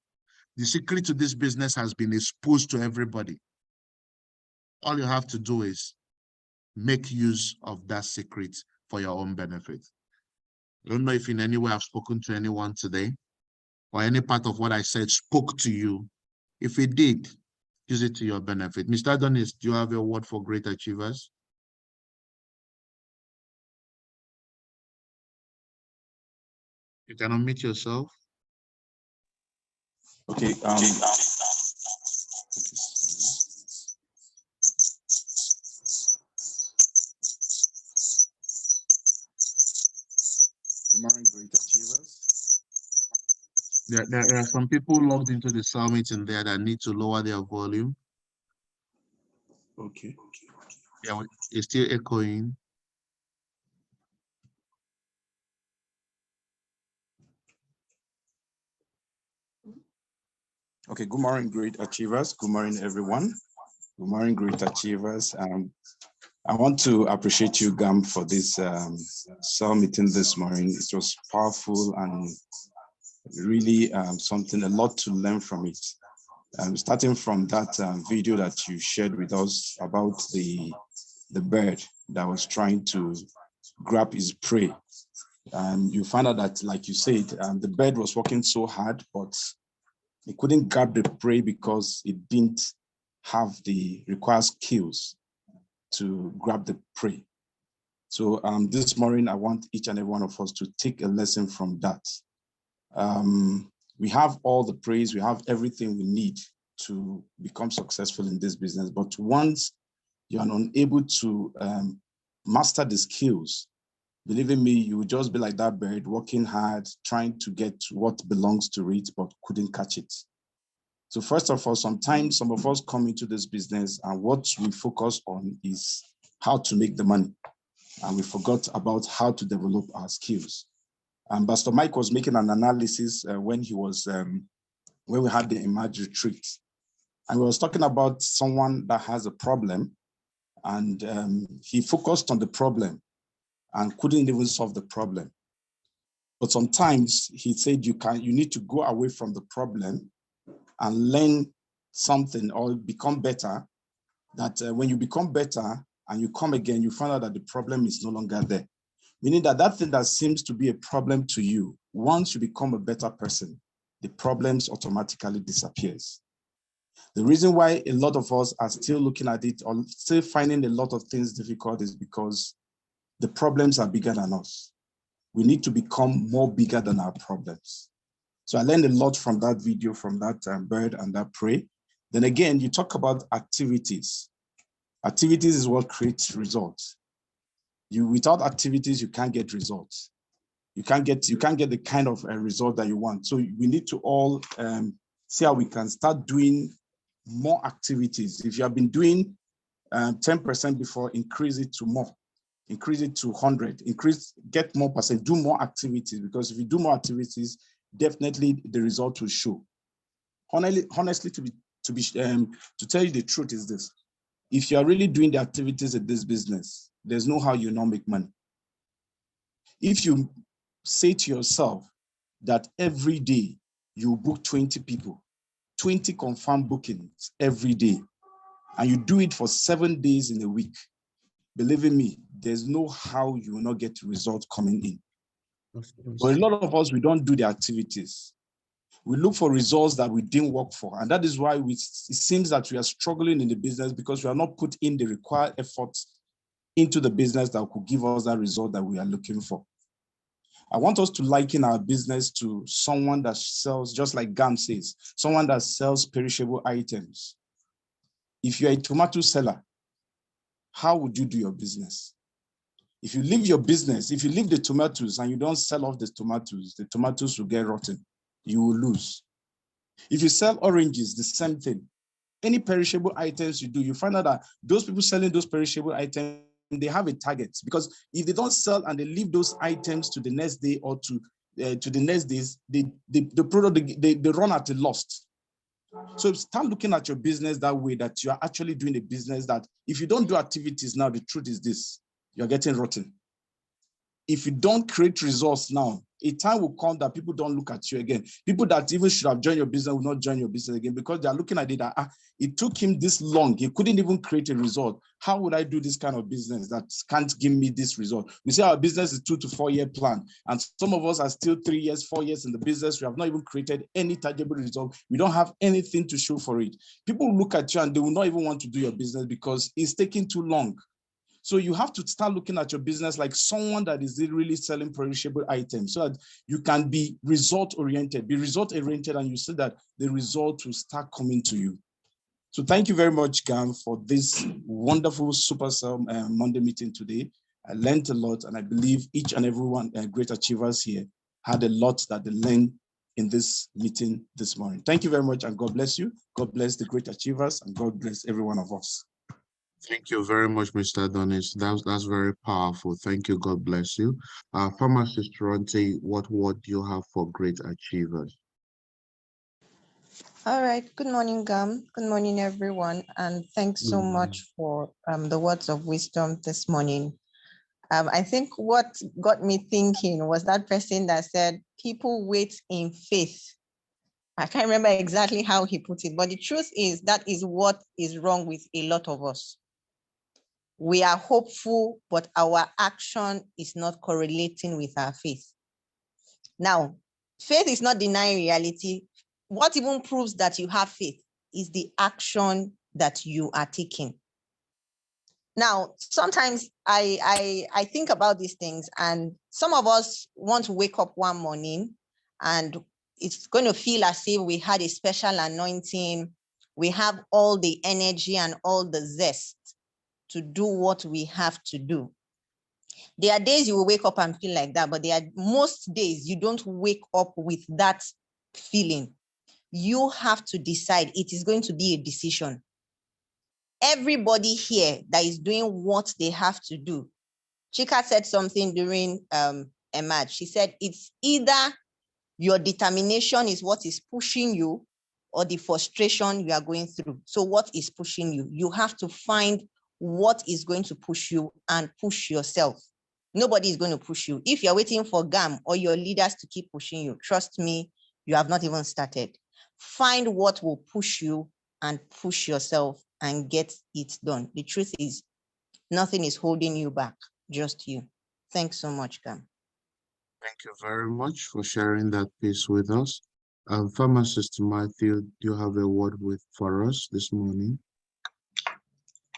The secret to this business has been exposed to everybody. All you have to do is make use of that secret for your own benefit. I don't know if in any way I've spoken to anyone today, or any part of what I said spoke to you. If it did, use it to your benefit. Mr. Adonis, do you have a word for great achievers? You can unmute yourself. Okay. Good morning, great achievers. There are some people logged into the summit in there that need to lower their volume. Okay. Yeah, it's still echoing. Okay, good morning, great achievers. Good morning, everyone. Good morning, great achievers. I want to appreciate you, Gam, for this cell meeting this morning. It was powerful and really something, a lot to learn from it. Starting from that video that you shared with us about the bird that was trying to grab his prey. And you found out that, like you said, the bird was working so hard, but it couldn't grab the prey because it didn't have the required skills to grab the prey. So this morning, I want each and every one of us to take a lesson from that. We have all the praise, we have everything we need to become successful in this business. But once you are unable to master the skills, believe in me, you will just be like that bird, working hard, trying to get what belongs to it, but couldn't catch it. So first of all, sometimes some of us come into this business and what we focus on is how to make the money. And we forgot about how to develop our skills. And Pastor Mike was making an analysis when he was, when we had the Emerge retreat. And we was talking about someone that has a problem and he focused on the problem and couldn't even solve the problem. But sometimes he said you need to go away from the problem and learn something or become better, that when you become better and you come again, you find out that the problem is no longer there. Meaning that that thing that seems to be a problem to you, once you become a better person, the problems automatically disappears. The reason why a lot of us are still looking at it or still finding a lot of things difficult is because the problems are bigger than us. We need to become more bigger than our problems. So I learned a lot from that video, from that bird and that prey. Then again, you talk about activities. Activities is what creates results. Without activities, you can't get results. You can't get the kind of result that you want. So we need to all see how we can start doing more activities. If you have been doing 10% before, increase it to more. Increase it to 100. Get more percent. Do more activities, because if you do more activities, definitely the result will show. Honestly, to tell you the truth is this: if you are really doing the activities in this business, there's no how you not make money. If you say to yourself that every day you book 20 people, 20 confirmed bookings every day, and you do it for 7 days in a week, believe in me, there's no how you will not get results coming in. But a lot of us, we don't do the activities. We look for results that we didn't work for. And that is why it seems that we are struggling in the business, because we are not put in the required efforts into the business that could give us that result that we are looking for. I want us to liken our business to someone that sells, just like Gam says, someone that sells perishable items. If you're a tomato seller, how would you do your business? If you leave your business, if you leave the tomatoes and you don't sell off the tomatoes will get rotten. You will lose. If you sell oranges, the same thing. Any perishable items you do, you find out that those people selling those perishable items, they have a target, because if they don't sell and they leave those items to the next day or to the next days, the product, they run at a loss. So start looking at your business that way, that you are actually doing a business that if you don't do activities now, the truth is this: you're getting rotten. If you don't create results now, a time will come that people don't look at you again. People that even should have joined your business will not join your business again, because they are looking at it that it took him this long. He couldn't even create a result. How would I do this kind of business that can't give me this result? We say our business is 2 to 4 year plan. And some of us are still 3 years, 4 years in the business. We have not even created any tangible result. We don't have anything to show for it. People look at you and they will not even want to do your business because it's taking too long. So you have to start looking at your business like someone that is really selling perishable items, so that you can be result-oriented, and you see that the result will start coming to you. So thank you very much, Gam, for this wonderful Supercell Monday meeting today. I learned a lot, and I believe each and every one, great achievers here, had a lot that they learned in this meeting this morning. Thank you very much, and God bless you. God bless the great achievers, and God bless every one of us. Thank you very much, Mr. Adonis. That's very powerful. Thank you. God bless you. Pharmacist Ronte, what word do you have for great achievers? All right. Good morning, Gam. Good morning, everyone. And thanks so much for the words of wisdom this morning. I think what got me thinking was that person that said, people wait in faith. I can't remember exactly how he put it, but the truth is that is what is wrong with a lot of us. We are hopeful, but our action is not correlating with our faith. Now, faith is not denying reality. What even proves that you have faith is the action that you are taking. Now, sometimes I think about these things, and some of us want to wake up one morning and it's going to feel as if we had a special anointing. We have all the energy and all the zest to do what we have to do. There are days you will wake up and feel like that, but there are most days you don't wake up with that feeling. You have to decide. It is going to be a decision. Everybody here that is doing what they have to do. Chika said something during a match. She said, it's either your determination is what is pushing you or the frustration you are going through. So what is pushing you? You have to find what is going to push you and push yourself. Nobody is going to push you. If you're waiting for GAM or your leaders to keep pushing you, trust me, you have not even started. Find what will push you and push yourself and get it done. The truth is, nothing is holding you back, just you. Thanks so much, GAM. Thank you very much for sharing that piece with us. Pharmacist Matthew, do you have a word for us this morning?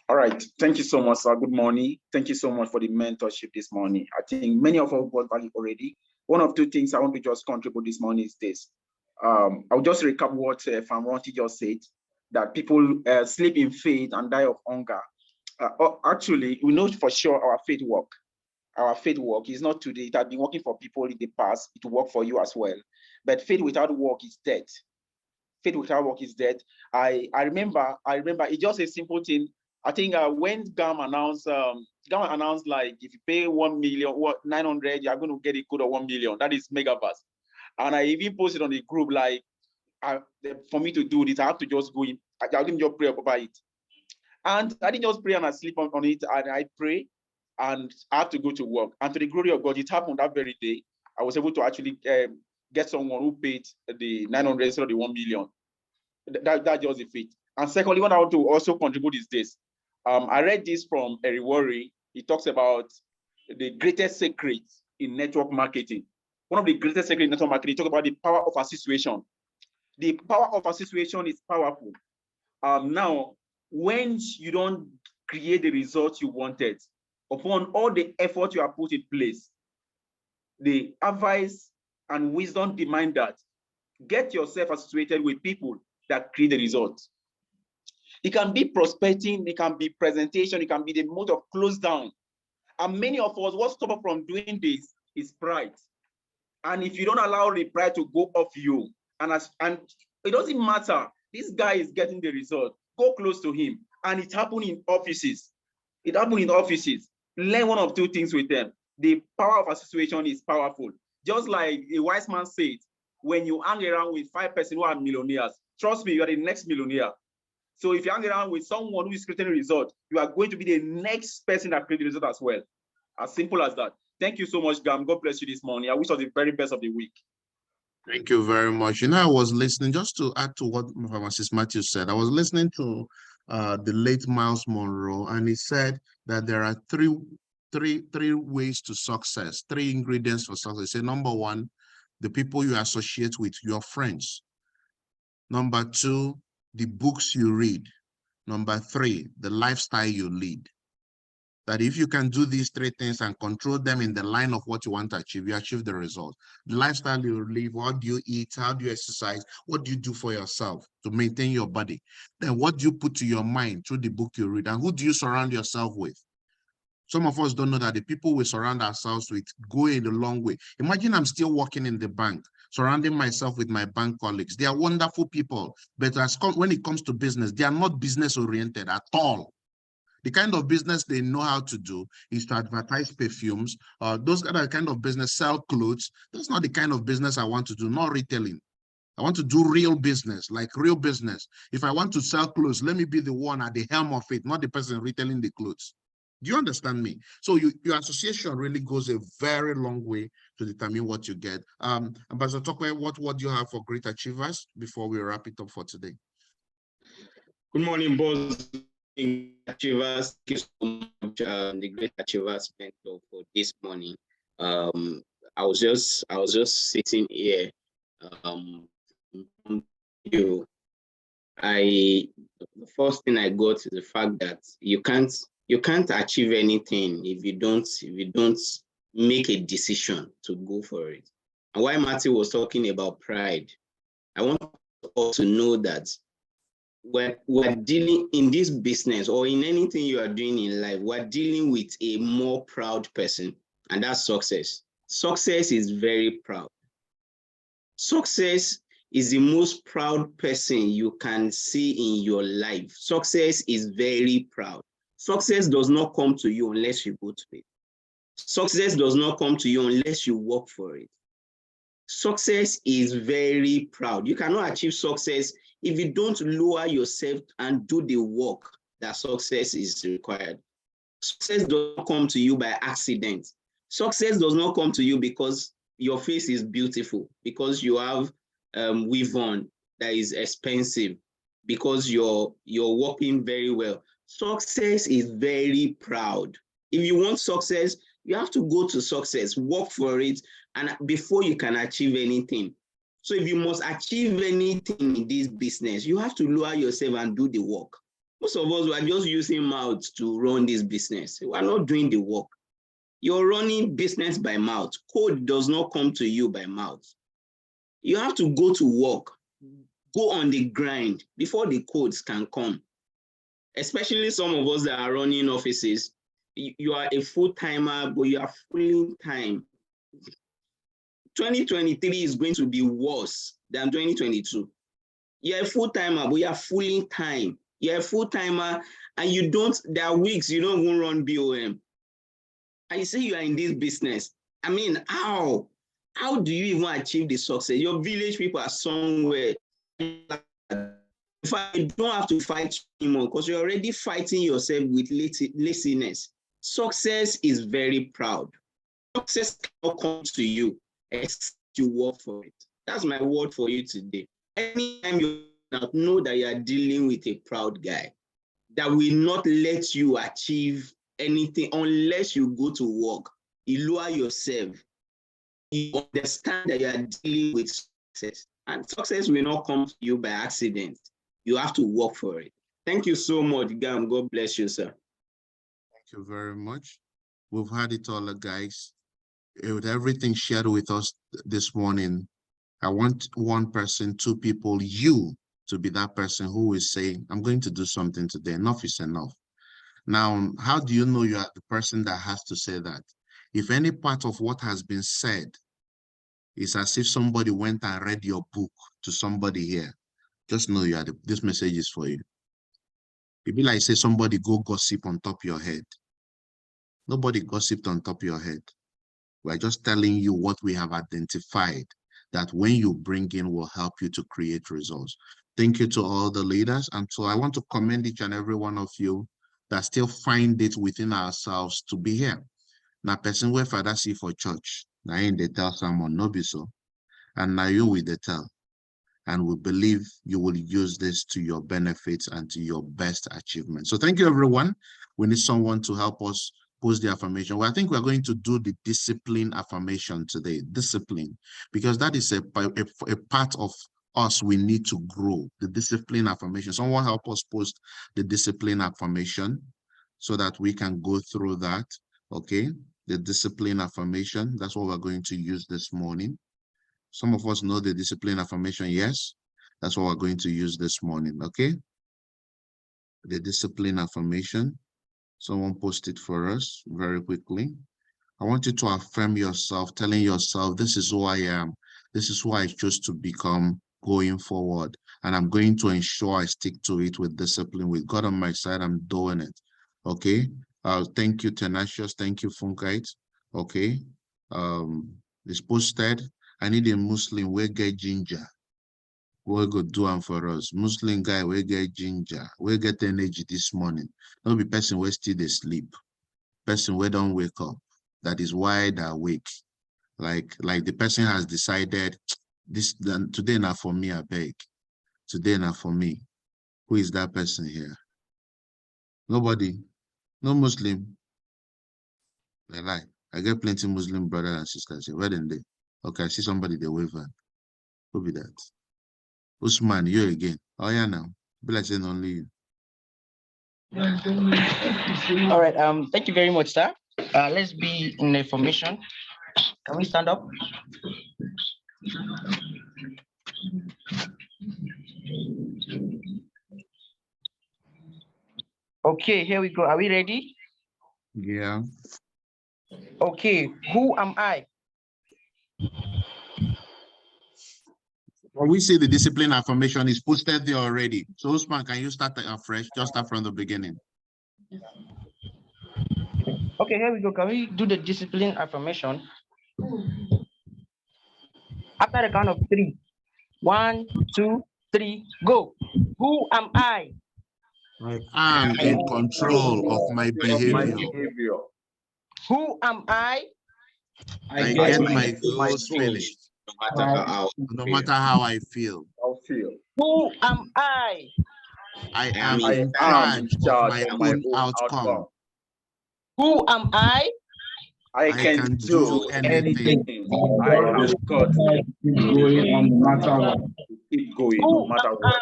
All right. Thank you so much, sir. Good morning. Thank you so much for the mentorship this morning. I think many of us got value already. One of two things I want to just contribute this morning is this. I'll just recap what Famronti just said, that people sleep in faith and die of hunger. Actually, we know for sure our faith work. Our faith work is not today. It has been working for people in the past. It will work for you as well. But faith without work is dead. Faith without work is dead. I remember it's just a simple thing. I think when GAM announced like if you pay 1 million, 900, you are going to get a code of 1 million. That is megaverse. And I even posted on the group like, for me to do this, I have to just go in. I didn't just pray about it. And I didn't just pray and I sleep on it. And I pray and I have to go to work. And to the glory of God, it happened that very day. I was able to actually get someone who paid the 900 instead of the 1 million. That's just the faith. And secondly, what I want to also contribute is this. I read this from Eric Worre. He talks about the greatest secret in network marketing. One of the greatest secrets in network marketing, he talks about the power of association. The power of association is powerful. Now, when you don't create the results you wanted, upon all the effort you have put in place, the advice and wisdom demand that get yourself associated with people that create the results. It can be prospecting, it can be presentation, it can be the mode of close down. And many of us, what stops us from doing this is pride. And if you don't allow the pride to go off you, and it doesn't matter, this guy is getting the result, go close to him. And it happened in offices. It happened in offices. Learn one of two things with them. The power of association is powerful. Just like a wise man said, when you hang around with 5 persons who are millionaires, trust me, you are the next millionaire. So if you hang around with someone who is creating a result, you are going to be the next person that creates the result as well. As simple as that. Thank you so much, Gam. God bless you this morning. I wish you the very best of the week. Thank you very much. You know, I was listening, just to add to what Pharmacist Matthew said, I was listening to the late Miles Monroe, and he said that there are three ways to success, 3 ingredients for success. He said, number 1, the people you associate with, your friends. Number 2, the books you read. Number 3, the lifestyle you lead. that if you can do these 3 things and control them in the line of what you want to achieve, you achieve the result. The lifestyle you live, what do you eat, how do you exercise, what do you do for yourself to maintain your body? Then what do you put to your mind through the book you read, and who do you surround yourself with? Some of us don't know that the people we surround ourselves with go in a long way. Imagine I'm still working in the bank, surrounding myself with my bank colleagues. They are wonderful people, but when it comes to business, they are not business oriented at all. The kind of business they know how to do is to advertise perfumes. Those are the kind of business, sell clothes. That's not the kind of business I want to do, not retailing. I want to do real business, like real business. If I want to sell clothes, let me be the one at the helm of it, not the person retailing the clothes. Do you understand me? So your association really goes a very long way to determine what you get. Ambassador Tokwe, what do you have for great achievers before we wrap it up for today? Good morning, boss. Achievers, thank you so much. The great achievers mentor for this morning. I was just sitting here. The first thing I got is the fact that you can't achieve anything if you don't make a decision to go for it. And while Matthew was talking about pride, I want us to know that when we're dealing in this business or in anything you are doing in life, we're dealing with a more proud person, and that's success. Success is very proud. Success is the most proud person you can see in your life. Success is very proud. Success does not come to you unless you go to it. Success does not come to you unless you work for it. Success is very proud. You cannot achieve success if you don't lower yourself and do the work that success is required. Success does not come to you by accident. Success does not come to you because your face is beautiful, because you have weave on that is expensive, because you're working very well. Success is very proud. If you want success, you have to go to success, work for it, and before you can achieve anything. So if you must achieve anything in this business, you have to lower yourself and do the work. Most of us are just using mouth to run this business. We are not doing the work. You're running business by mouth. Code does not come to you by mouth. You have to go to work, go on the grind before the codes can come. Especially some of us that are running offices, you are a full-timer, but you are full time. 2023 is going to be worse than 2022. You're a full-timer, but you're full time. You're a full-timer, and there are weeks you don't even run BOM. And you say you are in this business. I mean, how do you even achieve the success? Your village people are somewhere. In fact, you don't have to fight anymore because you're already fighting yourself with laziness. Success is very proud. Success cannot come to you except you work for it. That's my word for you today. Anytime you know that you are dealing with a proud guy that will not let you achieve anything unless you go to work, you lower yourself, you understand that you are dealing with success, and success will not come to you by accident. You have to work for it. Thank you so much, Gam. God bless you, sir. Thank you very much. We've had it all, guys. With everything shared with us this morning, I want one person, 2 people, you to be that person who is saying, I'm going to do something today. Enough is enough. Now, how do you know you are the person that has to say that? If any part of what has been said is as if somebody went and read your book to somebody here, just know this message is for you. It'd be like say somebody go gossip on top of your head. Nobody gossiped on top of your head. We're just telling you what we have identified that when you bring in will help you to create results. Thank you to all the leaders. And so I want to commend each and every one of you that still find it within ourselves to be here. Now, person where Father see for church, now in the tell someone no be so, and now you with the tell. And we believe you will use this to your benefits and to your best achievement. So thank you, everyone. We need someone to help us post the affirmation. Well, I think we're going to do the discipline affirmation today. Discipline, because that is a part of us we need to grow. The discipline affirmation. Someone help us post the discipline affirmation. so that we can go through that. Okay, the discipline affirmation, that's what we're going to use this morning. Some of us know the discipline affirmation. Yes, that's what we're going to use this morning. Okay, the discipline affirmation. Someone post it for us very quickly. I want you to affirm yourself, telling yourself, this is who I am. This is who I chose to become going forward. And I'm going to ensure I stick to it with discipline. With God on my side, I'm doing it. Okay. Thank you, Tenacious. Thank you, Funkite. Okay. It's posted. I need a Muslim. We get ginger. We go do them for us. Muslim guy, we get ginger. We get energy this morning. Don't be person where still they sleep. Person where don't wake up. That is wide awake. Like the person has decided this today not for me, I beg. Today not for me. Who is that person here? Nobody. No Muslim. They lie. I get plenty Muslim brothers and sisters here. Where then they? Okay, I see somebody they wave at. Who be that? Usman, you again. Oh yeah, now. Be like saying only you. All right. Thank you very much, sir. Let's be in the formation. Can we stand up? Okay, here we go. Are we ready? Yeah. Okay, who am I? Well, we see the discipline affirmation is posted there already. So Usman, can you start afresh? Just start from the beginning. Okay, here we go. Can we do the discipline affirmation? After the count of 3. 1, 2, 3, go. Who am I? I am in control of my behavior. Who am I? I get my goals finished, no matter how I feel. Who am I? I am in charge of my own outcome. Who am I? I can do anything. I have got to Keep going on no matter what. keep going Who no matter am what.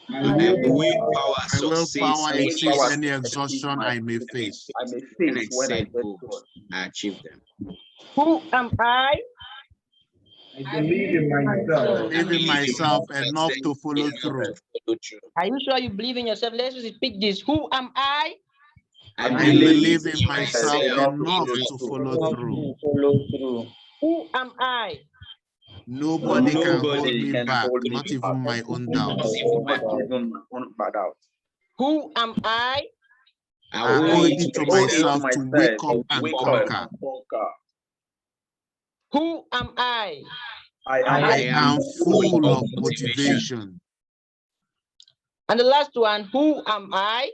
Willpower My willpower succeeds exceeds any exhaustion I may face. I may when I face when I set get goals. God. I achieve them. Who am I? I believe in myself. Believe in myself enough to follow through. Are you sure you believe in yourself? Let's repeat this. Who am I? I believe in myself enough to follow through. Who am I? Nobody can hold me can back, hold me not back. even my own doubts. Not even my own bad out. Who am I? I owe it to myself to wake up and conquer. Who am I? I am full of motivation. And the last one, who am I?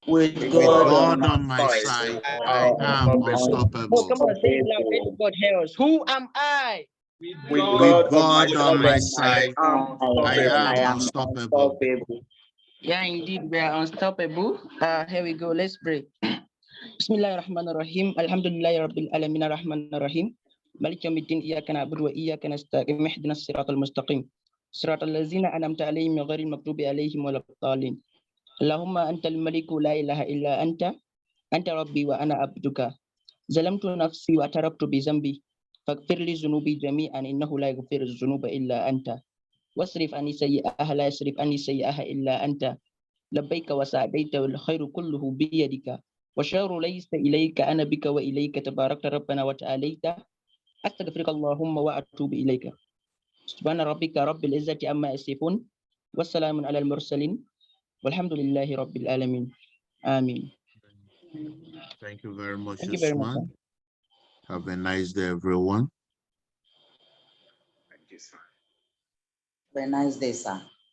With God on my side, I am Oh, unstoppable. come on, say it loud. Let God hear us. Who am I? With God on my side, I am unstoppable. Yeah, indeed, we are unstoppable. Here we go. Let's pray. Bismillahirrahmanirrahim. Alhamdulillahi Rabbil Alamin Ar-Rahmanir-Rahim. Malik Yawmiddin Iyyaka na'budu wa iyyaka nasta'in. Ihdinas siratal mustaqim. Siratal ladzina an'amta 'alaihim ghairil maghdubi 'alaihim waladdallin. Allahumma antal maliku la ilaha illa anta rabbi wa ana abduka. Zalamtu nafsi wa taraktu bi zambi. Faghfir li dhunubi jami'an innahu la yaghfiru dhunuba illa anta. Wasrif anni sayyi'aha la yasrif anni sayyi'aha illa anta. Labbaika wa sa'daita wal khairu kulluhu bi yadika. Wa sharru laysa ilayka ana bika wa ilayka tabarakta rabbana wa ta'alaita. Astaghfiruka Allahumma wa atubu ilayka. Subhana rabbika rabbil izzati amma yasifun. Wassalamun alal mursalin. Walhamdulillahi rabbil alamin. Amin. Thank you very much, Thank you very much. Usman. Have a nice day, everyone. Thank you, sir. Have a nice day, sir.